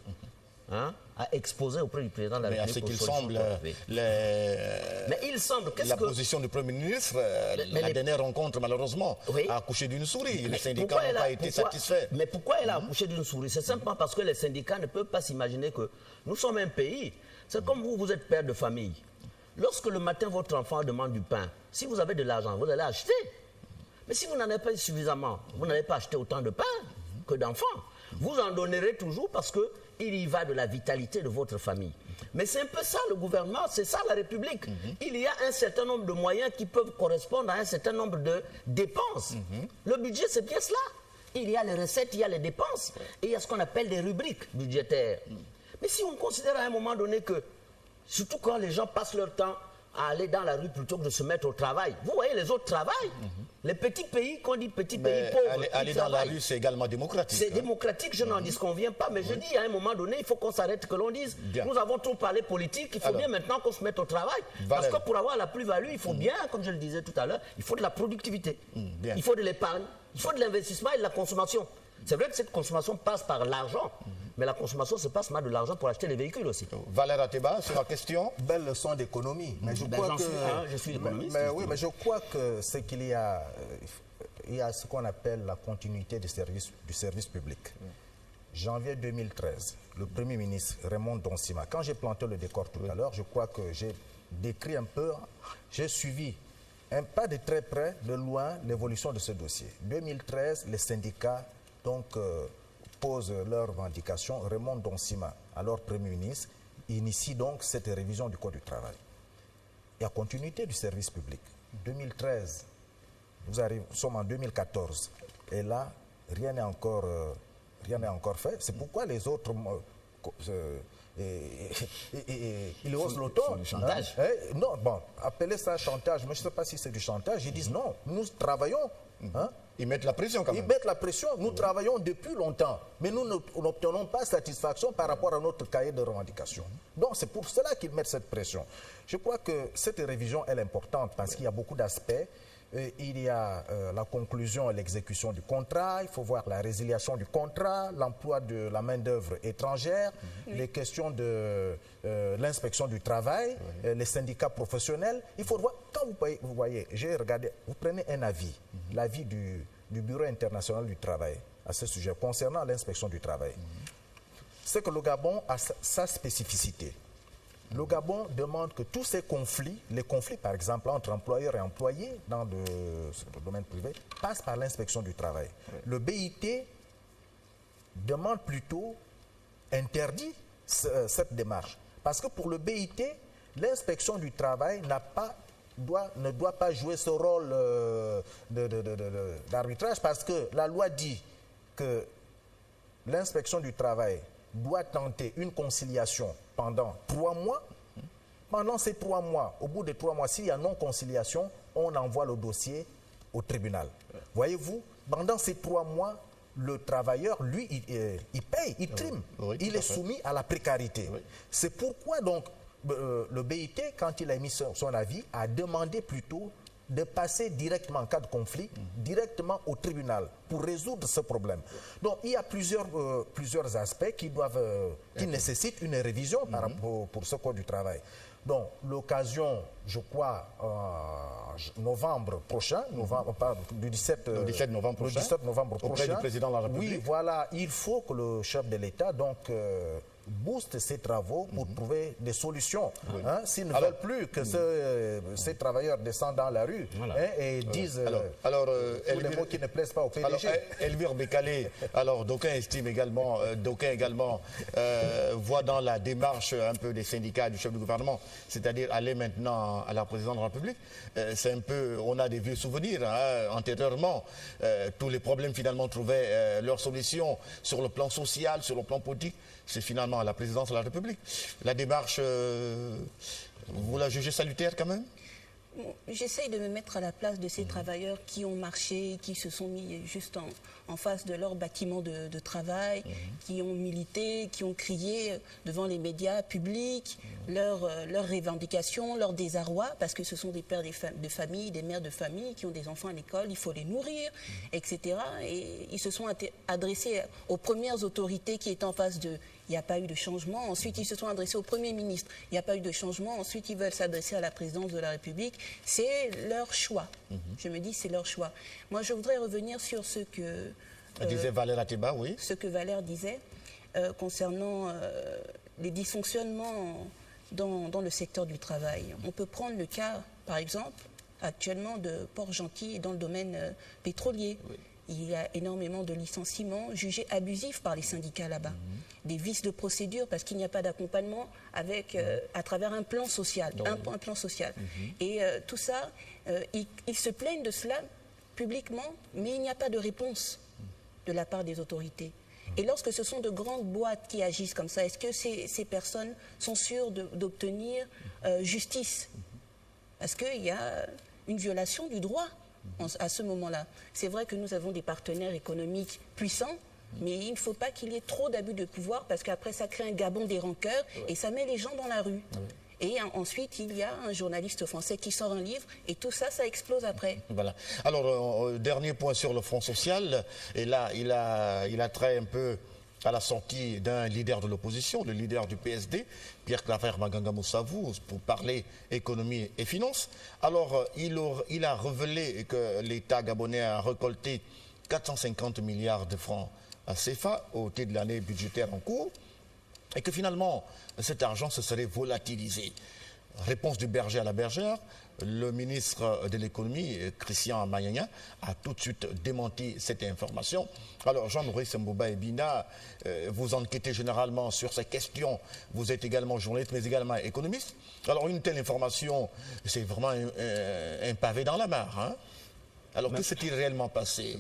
Hein, à exposer auprès du président de la République. Mais à ce qu'il semble, mais il semble, la position du Premier ministre, la dernière rencontre, malheureusement, a accouché d'une souris. Les syndicats n'ont pas été satisfaits. Mais pourquoi elle a accouché d'une souris? C'est simplement parce que les syndicats ne peuvent pas s'imaginer que nous sommes un pays. C'est comme vous, vous êtes père de famille. Lorsque le matin, votre enfant demande du pain, si vous avez de l'argent, vous allez acheter. Mais si vous n'en avez pas suffisamment, vous n'allez pas acheter autant de pain que d'enfants. Vous en donnerez toujours parce que il y va de la vitalité de votre famille. Mais c'est un peu ça le gouvernement, c'est ça la République. Il y a un certain nombre de moyens qui peuvent correspondre à un certain nombre de dépenses. Le budget, c'est bien cela. Il y a les recettes, il y a les dépenses, et il y a ce qu'on appelle des rubriques budgétaires. Mais si on considère à un moment donné que, surtout quand les gens passent leur temps à aller dans la rue plutôt que de se mettre au travail. Vous voyez, les autres travaillent. Les petits pays, qu'on dit petits pays pauvres, aller dans la rue, c'est également démocratique. C'est démocratique, je n'en disconviens pas, mais je dis à un moment donné, il faut qu'on s'arrête, que l'on dise, nous avons trop parlé politique, il faut bien maintenant qu'on se mette au travail. Parce que pour avoir la plus-value, il faut bien, comme je le disais tout à l'heure, il faut de la productivité, il faut de l'épargne, il faut de l'investissement et de la consommation. C'est vrai que cette consommation passe par l'argent, mais la consommation se passe mal de l'argent pour acheter les véhicules aussi. Valère Ateba, sur la question. Belle leçon d'économie. Mais je crois que je suis économiste. Mais je crois que c'est qu'il y a, ce qu'on appelle la continuité du service public. Janvier 2013, le Premier ministre Raymond Donsima, quand j'ai planté le décor tout à l'heure, je crois que j'ai décrit un peu, j'ai suivi pas de très près, de loin, l'évolution de ce dossier. 2013, les syndicats donc posent leurs revendications. Raymond Donsima, alors Premier ministre, initie donc cette révision du Code du travail. Il y a continuité du service public. 2013, nous sommes en 2014, et là, rien n'est encore fait. C'est pourquoi les autres ils haussent le ton. Chantage. Non, bon, appelez ça chantage, mais je ne sais pas si c'est du chantage. Ils disent non, nous travaillons. Ils mettent la pression quand même. Ils mettent la pression. Nous travaillons depuis longtemps, mais nous n'obtenons pas satisfaction par rapport à notre cahier de revendications. Donc c'est pour cela qu'ils mettent cette pression. Je crois que cette révision elle est importante parce qu'il y a beaucoup d'aspects. Il y a la conclusion et l'exécution du contrat, il faut voir la résiliation du contrat, l'emploi de la main-d'œuvre étrangère, les questions de l'inspection du travail, les syndicats professionnels. Il faut voir, quand vous voyez, j'ai regardé, vous prenez un avis, l'avis du Bureau international du travail à ce sujet concernant l'inspection du travail. C'est que le Gabon a sa spécificité. Le Gabon demande que tous ces conflits, les conflits par exemple entre employeurs et employés dans le domaine privé, passent par l'inspection du travail. Le BIT demande plutôt, interdit cette démarche. Parce que pour le BIT, l'inspection du travail ne doit pas jouer ce rôle d'arbitrage parce que la loi dit que l'inspection du travail doit tenter une conciliation pendant 3 mois. Pendant ces 3 mois, au bout de 3 mois, s'il y a non-conciliation, on envoie le dossier au tribunal. Voyez-vous, pendant ces 3 mois, le travailleur, lui, il paye, il trime. Il est soumis à la précarité. C'est pourquoi donc le BIT, quand il a émis son avis, a demandé plutôt de passer directement en cas de conflit, directement au tribunal pour résoudre ce problème. Donc il y a plusieurs aspects qui nécessitent une révision pour ce Code du travail. Donc, l'occasion, je crois, novembre prochain, du 17 novembre prochain, auprès du président de la République. Oui, voilà, il faut que le chef de l'État booste ses travaux pour trouver des solutions. Oui. Hein, s'ils ne veulent plus que ces travailleurs descendent dans la rue et disent tous les mots qui ne plaisent pas au PDG. Alors, Elvire Bécalé, alors d'aucuns estiment également, voient dans la démarche un peu des syndicats du chef du gouvernement, c'est-à-dire aller maintenant à la présidence de la République, c'est un peu, on a des vieux souvenirs, hein, antérieurement, tous les problèmes finalement trouvaient leur solution sur le plan social, sur le plan politique, c'est finalement à la présidence de la République. La démarche, vous la jugez salutaire quand même? J'essaye de me mettre à la place de ces travailleurs qui ont marché, qui se sont mis juste en face de leur bâtiment de travail, qui ont milité, qui ont crié devant les médias publics leurs revendications, leur désarroi, parce que ce sont des pères de famille, des mères de famille qui ont des enfants à l'école, il faut les nourrir, etc. Et ils se sont adressés aux premières autorités qui étaient en face d'eux. Il n'y a pas eu de changement. Ensuite, ils se sont adressés au Premier ministre. Il n'y a pas eu de changement. Ensuite, ils veulent s'adresser à la présidence de la République. C'est leur choix. Je me dis, c'est leur choix. Moi, je voudrais revenir sur ce que... disait Valère Ateba, oui. Ce que Valère disait concernant les dysfonctionnements dans le secteur du travail. On peut prendre le cas, par exemple, actuellement de Port-Gentil dans le domaine pétrolier. Oui. Il y a énormément de licenciements jugés abusifs par les syndicats là-bas. Des vices de procédure parce qu'il n'y a pas d'accompagnement à travers un plan social. Un plan social. Et tout ça, ils se plaignent de cela publiquement, mais il n'y a pas de réponse de la part des autorités. Et lorsque ce sont de grandes boîtes qui agissent comme ça, est-ce que ces personnes sont sûres d'obtenir justice? Parce qu'il y a une violation du droit. À ce moment-là. C'est vrai que nous avons des partenaires économiques puissants, mais il ne faut pas qu'il y ait trop d'abus de pouvoir parce qu'après ça crée un gabon des rancœurs et ça met les gens dans la rue. Et ensuite, il y a un journaliste français qui sort un livre et tout ça, ça explose après. Voilà. Alors, dernier point sur le Front social. Et là, il a trait un peu à la sortie d'un leader de l'opposition, le leader du PSD, Pierre Claver Maganga Moussavou, pour parler économie et finances. Alors, il a révélé que l'État gabonais a récolté 450 milliards de francs à CFA au titre de l'année budgétaire en cours et que finalement, cet argent se serait volatilisé. Réponse du berger à la bergère, le ministre de l'économie, Christian Mayanya, a tout de suite démenti cette information. Alors Jean-Maurice Mbouba Ebina, vous enquêtez généralement sur ces questions, vous êtes également journaliste mais également économiste. Alors une telle information, c'est vraiment un pavé dans la mare. Hein? Alors que s'est-il réellement passé?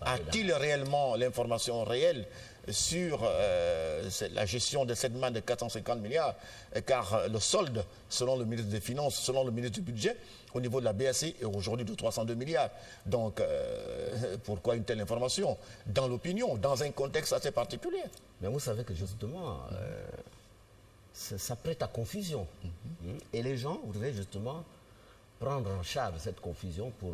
A-t-il réellement l'information réelle sur la gestion de cette manne de 450 milliards, car le solde, selon le ministre des Finances, selon le ministre du Budget, au niveau de la BSI, est aujourd'hui de 302 milliards. Donc, pourquoi une telle information? Dans l'opinion, dans un contexte assez particulier. Mais vous savez que justement, ça prête à confusion. Et les gens voudraient justement prendre en charge cette confusion pour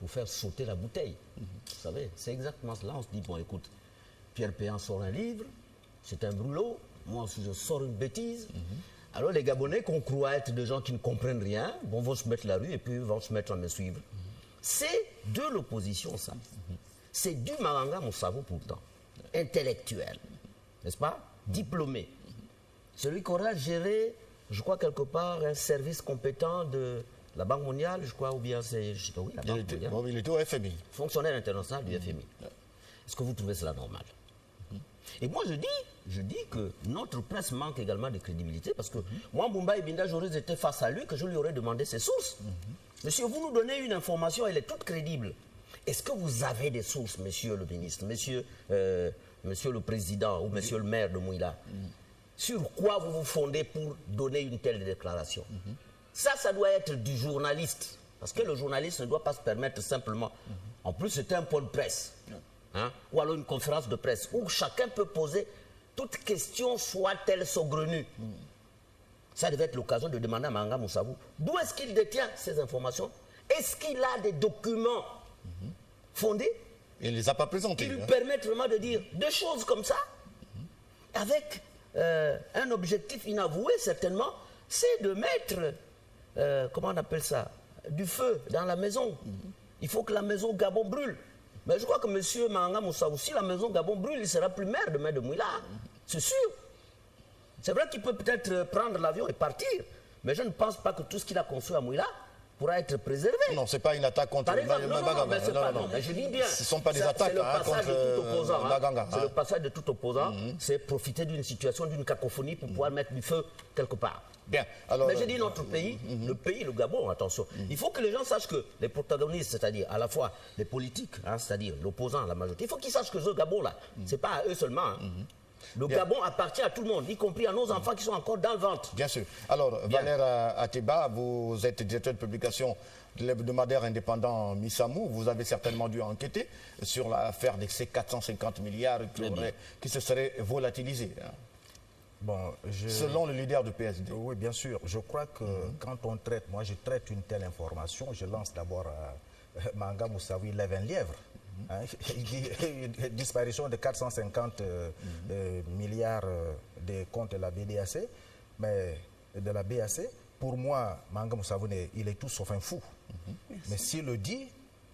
faire sauter la bouteille. Vous savez, c'est exactement cela. On se dit, bon, écoute, Pierre Péan sort un livre, c'est un brûlot, moi aussi je sors une bêtise. Alors les Gabonais qu'on croit être des gens qui ne comprennent rien, bon, vont se mettre la rue et puis vont se mettre à me suivre. C'est de l'opposition ça. C'est du Maganga Moussavou pourtant, intellectuel, n'est-ce pas? Diplômé. Celui qui aura géré, je crois quelque part, un service compétent de la Banque mondiale, je crois, ou bien c'est... Oui, la Banque mondiale. Bon, il était au FMI. Fonctionnaire international du FMI. Est-ce que vous trouvez cela normal? Et moi, je dis que notre presse manque également de crédibilité parce que moi, Mbouba Ebina, j'aurais été face à lui que je lui aurais demandé ses sources. Monsieur, vous nous donnez une information, elle est toute crédible. Est-ce que vous avez des sources, monsieur le ministre, monsieur le président ou monsieur le maire de Mouila? Sur quoi vous vous fondez pour donner une telle déclaration? Ça doit être du journaliste. Parce que le journaliste ne doit pas se permettre simplement... En plus, c'était un point de presse. Hein, ou alors une conférence de presse où chacun peut poser toute question, soit-elle saugrenue. Ça devait être l'occasion de demander à Maganga Moussavou d'où est-ce qu'il détient ces informations. Est-ce qu'il a des documents fondés? Il ne les a pas présentés. Qui lui permettent vraiment de dire des choses comme ça, avec un objectif inavoué certainement, c'est de mettre, comment on appelle ça, du feu dans la maison. Il faut que la maison Gabon brûle. Mais je crois que M. Mahanga Moussa aussi, la maison Gabon brûle, il ne sera plus maire de Maire de Mouila. C'est sûr. C'est vrai qu'il peut peut-être prendre l'avion et partir, mais je ne pense pas que tout ce qu'il a construit à Mouila pourra être préservé. Non, ce n'est pas une attaque contre Par exemple, Baganga. non, mais je dis bien. Ce ne sont pas des attaques contre Baganga. C'est le passage de tout opposant, c'est profiter d'une situation, d'une cacophonie pour pouvoir mettre du feu quelque part. Bien. Alors, mais je dis notre pays, le pays, le Gabon, attention. Il faut que les gens sachent que les protagonistes, c'est-à-dire à la fois les politiques, c'est-à-dire l'opposant, la majorité, il faut qu'ils sachent que ce Gabon-là, ce n'est pas à eux seulement. Le Gabon appartient à tout le monde, y compris à nos enfants qui sont encore dans le ventre. Bien sûr. Alors, Valère Ateba, vous êtes directeur de publication de l'hebdomadaire indépendant Missamou. Vous avez certainement dû enquêter sur l'affaire de ces 450 milliards qui se seraient volatilisés. Bon, selon le leader du PSD. Oui, bien sûr. Je crois que quand on traite, moi je traite une telle information, je lance d'abord Mahanga Moussaoui lève un lièvre. Il dit disparition de 450 milliards des comptes de la BDAC, mais de la BAC. Pour moi, Mahanga Moussaoui, il est tout sauf un fou. Mais s'il le dit,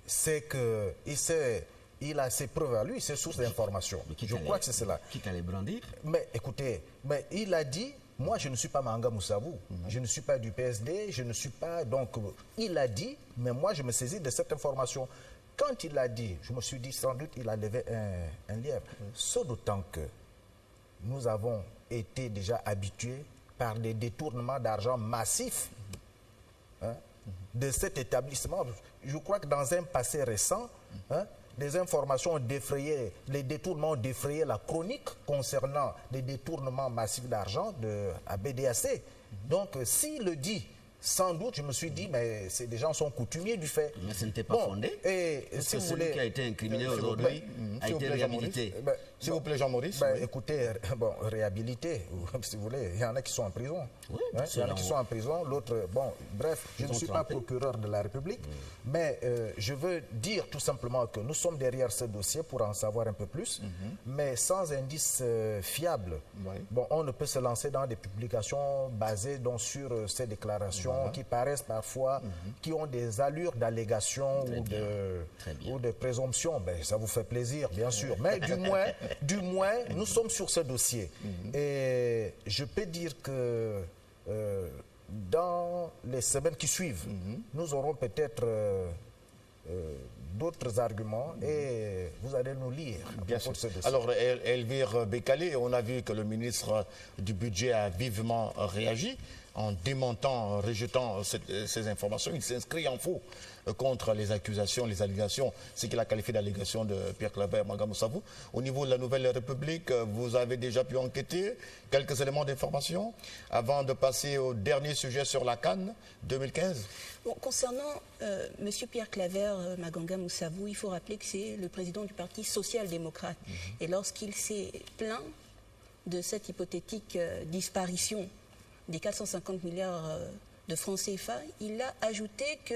c'est qu'il a ses preuves à lui, ses sources d'information. Je crois que c'est cela. Qui t'a les brandir? Mais écoutez, mais il a dit, moi je ne suis pas Mahanga Moussaoui, je ne suis pas du PSD, je ne suis pas... Donc il a dit, mais moi je me saisis de cette information. Quand il l'a dit, je me suis dit sans doute il a levé un lièvre. Sauf d'autant que nous avons été déjà habitués par des détournements d'argent massifs de cet établissement. Je crois que dans un passé récent, les informations ont défrayé, les détournements ont défrayé la chronique concernant les détournements massifs d'argent à BDAC. Donc s'il le dit, sans doute, je me suis dit, mais des gens sont coutumiers du fait. Mais ce n'était pas fondé. Et si vous celui voulez, qui a été incriminé aujourd'hui a été réhabilité. S'il vous plaît, Jean-Maurice. Écoutez, réhabilité, si vous voulez, il y en a qui sont en prison. Oui, il y en a qui sont en prison, l'autre, bon, bref, je ne suis pas procureur de la République, mais je veux dire tout simplement que nous sommes derrière ce dossier pour en savoir un peu plus, mais sans indice fiable. Bon, on ne peut se lancer dans des publications basées donc, sur ces déclarations qui paraissent parfois, qui ont des allures d'allégation ou de présomption. Ben, ça vous fait plaisir, bien sûr, mais du moins, nous sommes sur ce dossier. Et je peux dire que dans les semaines qui suivent, nous aurons peut-être d'autres arguments et vous allez nous lire. Bien sûr. Alors, Elvire Bekale, on a vu que le ministre du Budget a vivement réagi en démentant, en rejetant ces informations. Il s'inscrit en faux contre les accusations, les allégations, ce qu'il a qualifié d'allégations de Pierre Claver Mahanga Moussaoui. Au niveau de la Nouvelle République, vous avez déjà pu enquêter quelques éléments d'information avant de passer au dernier sujet sur la CAN 2015. Bon, concernant M. Pierre Claver Mahanga Moussaoui, il faut rappeler que c'est le président du Parti social-démocrate. Et lorsqu'il s'est plaint de cette hypothétique disparition des 450 milliards de francs CFA, il a ajouté que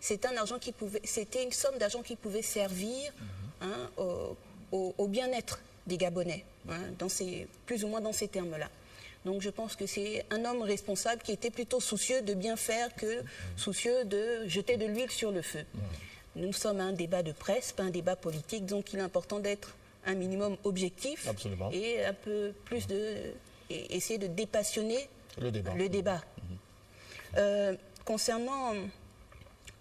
c'était une somme d'argent qui pouvait servir au bien-être des Gabonais, plus ou moins dans ces termes-là. Donc je pense que c'est un homme responsable qui était plutôt soucieux de bien faire que soucieux de jeter de l'huile sur le feu. Nous sommes à un débat de presse, pas un débat politique, donc il est important d'être un minimum objectif. Absolument. Et un peu plus essayer de dépassionner le débat. Concernant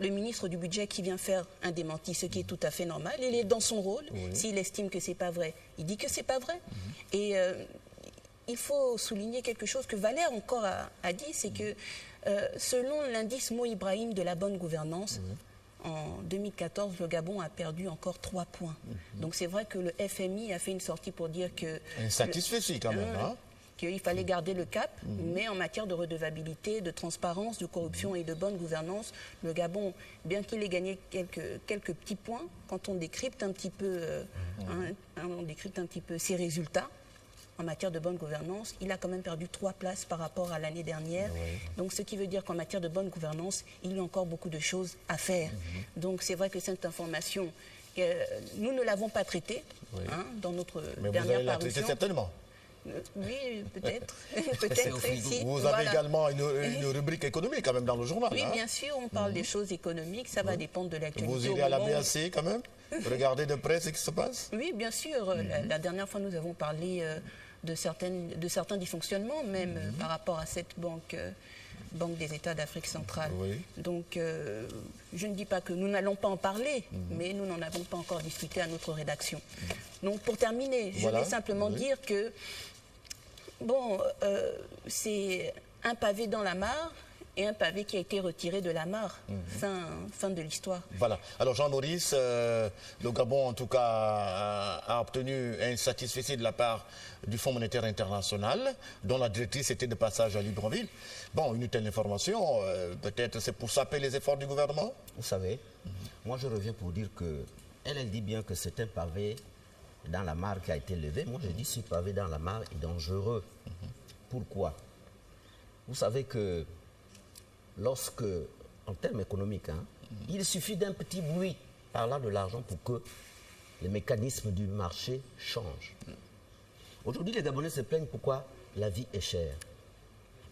le ministre du Budget qui vient faire un démenti, ce qui est tout à fait normal, il est dans son rôle. S'il estime que c'est pas vrai, il dit que c'est pas vrai. Et il faut souligner quelque chose que Valère encore a dit, c'est que selon l'indice Mo Ibrahim de la bonne gouvernance, en 2014, le Gabon a perdu encore 3 points. Donc c'est vrai que le FMI a fait une sortie pour dire que... Insatisfait quand même, hein? Qu'il fallait garder le cap, mais en matière de redevabilité, de transparence, de corruption et de bonne gouvernance, le Gabon, bien qu'il ait gagné quelques petits points, quand on décrypte un petit peu, ses résultats en matière de bonne gouvernance, il a quand même perdu 3 places par rapport à l'année dernière. Donc ce qui veut dire qu'en matière de bonne gouvernance, il y a encore beaucoup de choses à faire. Donc c'est vrai que cette information, nous ne l'avons pas traitée dans notre mais dernière vous allez la parution. traiter certainement. Oui, peut-être. C'est au Peut-être frigo. ici. Vous avez Voilà. également une rubrique économique quand même dans le journal. Oui, hein. bien sûr, on parle des choses économiques, ça va dépendre de l'actualité. Vous au irez à la moment où- BAC quand même? Regardez de près ce qui se passe? Oui, bien sûr. La dernière fois, nous avons parlé de certains dysfonctionnements, même par rapport à cette banque des États d'Afrique centrale. Oui. Donc, je ne dis pas que nous n'allons pas en parler, mais nous n'en avons pas encore discuté à notre rédaction. Donc, pour terminer, je Voilà. vais simplement Oui. dire que, bon, c'est un pavé dans la mare et un pavé qui a été retiré de la mare. Fin de l'histoire. Voilà. Alors Jean-Maurice, le Gabon en tout cas a obtenu un satisfecit de la part du Fonds monétaire international, dont la directrice était de passage à Libreville. Bon, une telle information, peut-être c'est pour saper les efforts du gouvernement? Vous savez, moi je reviens pour dire que elle dit bien que c'est un pavé dans la mare qui a été levé. Moi je dis ce pavé dans la mare est dangereux. Pourquoi? Vous savez que lorsque, en termes économiques, il suffit d'un petit bruit parlant de l'argent pour que les mécanismes du marché changent. Aujourd'hui, les Gabonais se plaignent pourquoi la vie est chère.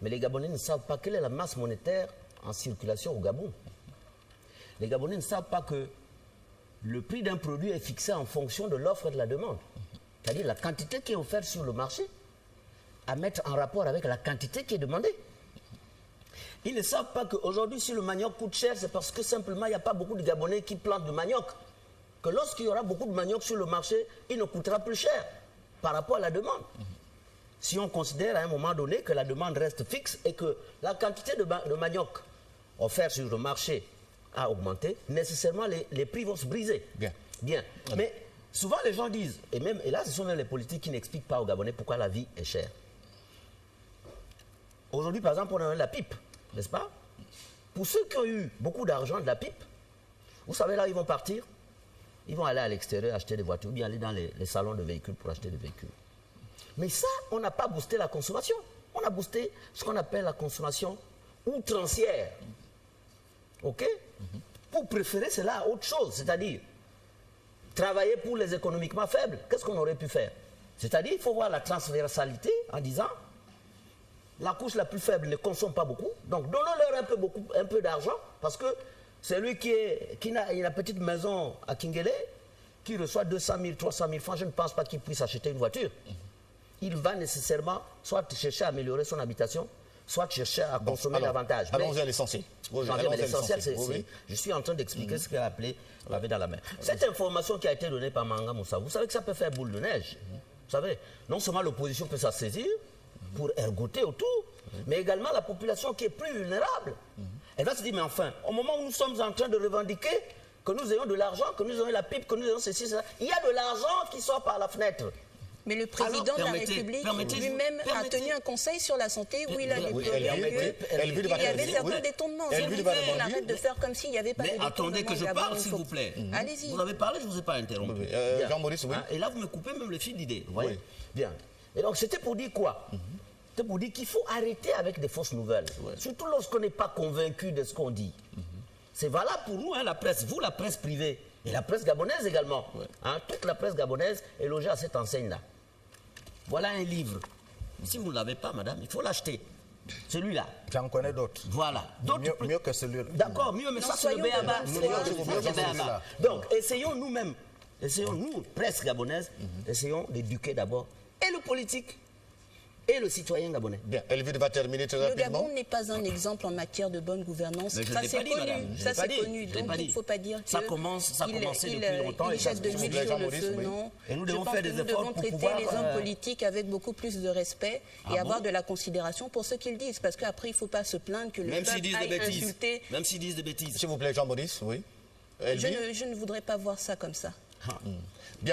Mais les Gabonais ne savent pas quelle est la masse monétaire en circulation au Gabon. Les Gabonais ne savent pas que le prix d'un produit est fixé en fonction de l'offre et de la demande. C'est-à-dire la quantité qui est offerte sur le marché à mettre en rapport avec la quantité qui est demandée. Ils ne savent pas qu'aujourd'hui, si le manioc coûte cher, c'est parce que simplement, il n'y a pas beaucoup de Gabonais qui plantent du manioc. Que lorsqu'il y aura beaucoup de manioc sur le marché, il ne coûtera plus cher par rapport à la demande. Si on considère à un moment donné que la demande reste fixe et que la quantité de manioc offert sur le marché a augmenté, nécessairement les prix vont se briser. Bien. Bien. Mais souvent les gens disent, et là ce sont même les politiques qui n'expliquent pas aux Gabonais pourquoi la vie est chère. Aujourd'hui par exemple on a la pipe, n'est-ce pas? Pour ceux qui ont eu beaucoup d'argent de la pipe, vous savez là ils vont partir, ils vont aller à l'extérieur acheter des voitures, ou bien aller dans les salons de véhicules pour acheter des véhicules. Mais ça, on n'a pas boosté la consommation. On a boosté ce qu'on appelle la consommation outrancière. OK? Pour préférer cela à autre chose, c'est-à-dire travailler pour les économiquement faibles. Qu'est-ce qu'on aurait pu faire? C'est-à-dire il faut voir la transversalité en disant la couche la plus faible ne consomme pas beaucoup, donc donnons-leur un peu d'argent, parce que celui qui a une petite maison à Kingele, qui reçoit 200 000, 300 000 francs, je ne pense pas qu'il puisse acheter une voiture. Il va nécessairement soit chercher à améliorer son habitation, soit chercher à consommer davantage. Allons-y à l'essentiel. L'essentiel, je suis en train d'expliquer ce qu'elle a appelé laver dans la mer. Cette information qui a été donnée par Manga Moussa, vous savez que ça peut faire boule de neige. Vous savez, non seulement l'opposition peut s'en saisir pour ergoter autour, mais également la population qui est plus vulnérable. Elle va se dire, mais enfin, au moment où nous sommes en train de revendiquer que nous ayons de l'argent, que nous ayons la pipe, que nous ayons ceci, cela, il y a de l'argent qui sort par la fenêtre. Mais le président de la République lui-même a tenu un conseil sur la santé où il a déploré qu'il y avait certains détournements. On arrête de faire comme s'il n'y avait pas de détournements. Mais attendez que je parle, s'il vous plaît. Allez-y. Vous avez parlé, je ne vous ai pas interrompu. Jean-Maurice, oui. Et là, vous me coupez même le fil d'idée. Vous voyez? Bien. Et donc, c'était pour dire quoi? C'était pour dire qu'il faut arrêter avec des fausses nouvelles. Surtout lorsqu'on n'est pas convaincu de ce qu'on dit. C'est valable pour nous, la presse, vous, la presse privée, et la presse gabonaise également. Toute la presse gabonaise est logée à cette enseigne-là. Voilà un livre. Si vous ne l'avez pas, madame, il faut l'acheter. Celui-là. J'en connais d'autres. Voilà. Mieux que celui-là. D'accord, mieux, mais ça c'est le béaba. Donc, essayons nous-mêmes, nous, presse gabonaise, essayons d'éduquer d'abord et le politique et le citoyen gabonais. Bien, Elvire va terminer très Le rapidement. Gabon n'est pas un exemple en matière de bonne gouvernance. Mais je Ça l'ai c'est pas dit, connu. madame. Je Ça l'ai pas c'est dit. connu. Je l'ai Donc pas il dit. ne faut pas dire Ça que commencé depuis longtemps. il jette de l'huile sur le feu, oui. non. Et nous Je devons pense faire que des nous efforts devons pour traiter pouvoir, les hommes politiques avec beaucoup plus de respect et avoir de la considération pour ce qu'ils disent. Parce qu'après, il ne faut pas se plaindre que le Même s'ils peuple disent des aille bêtises. insulter. Même s'ils disent des bêtises. S'il vous plaît, Jean-Maurice, oui. Elvire. Je ne voudrais pas voir ça comme ça.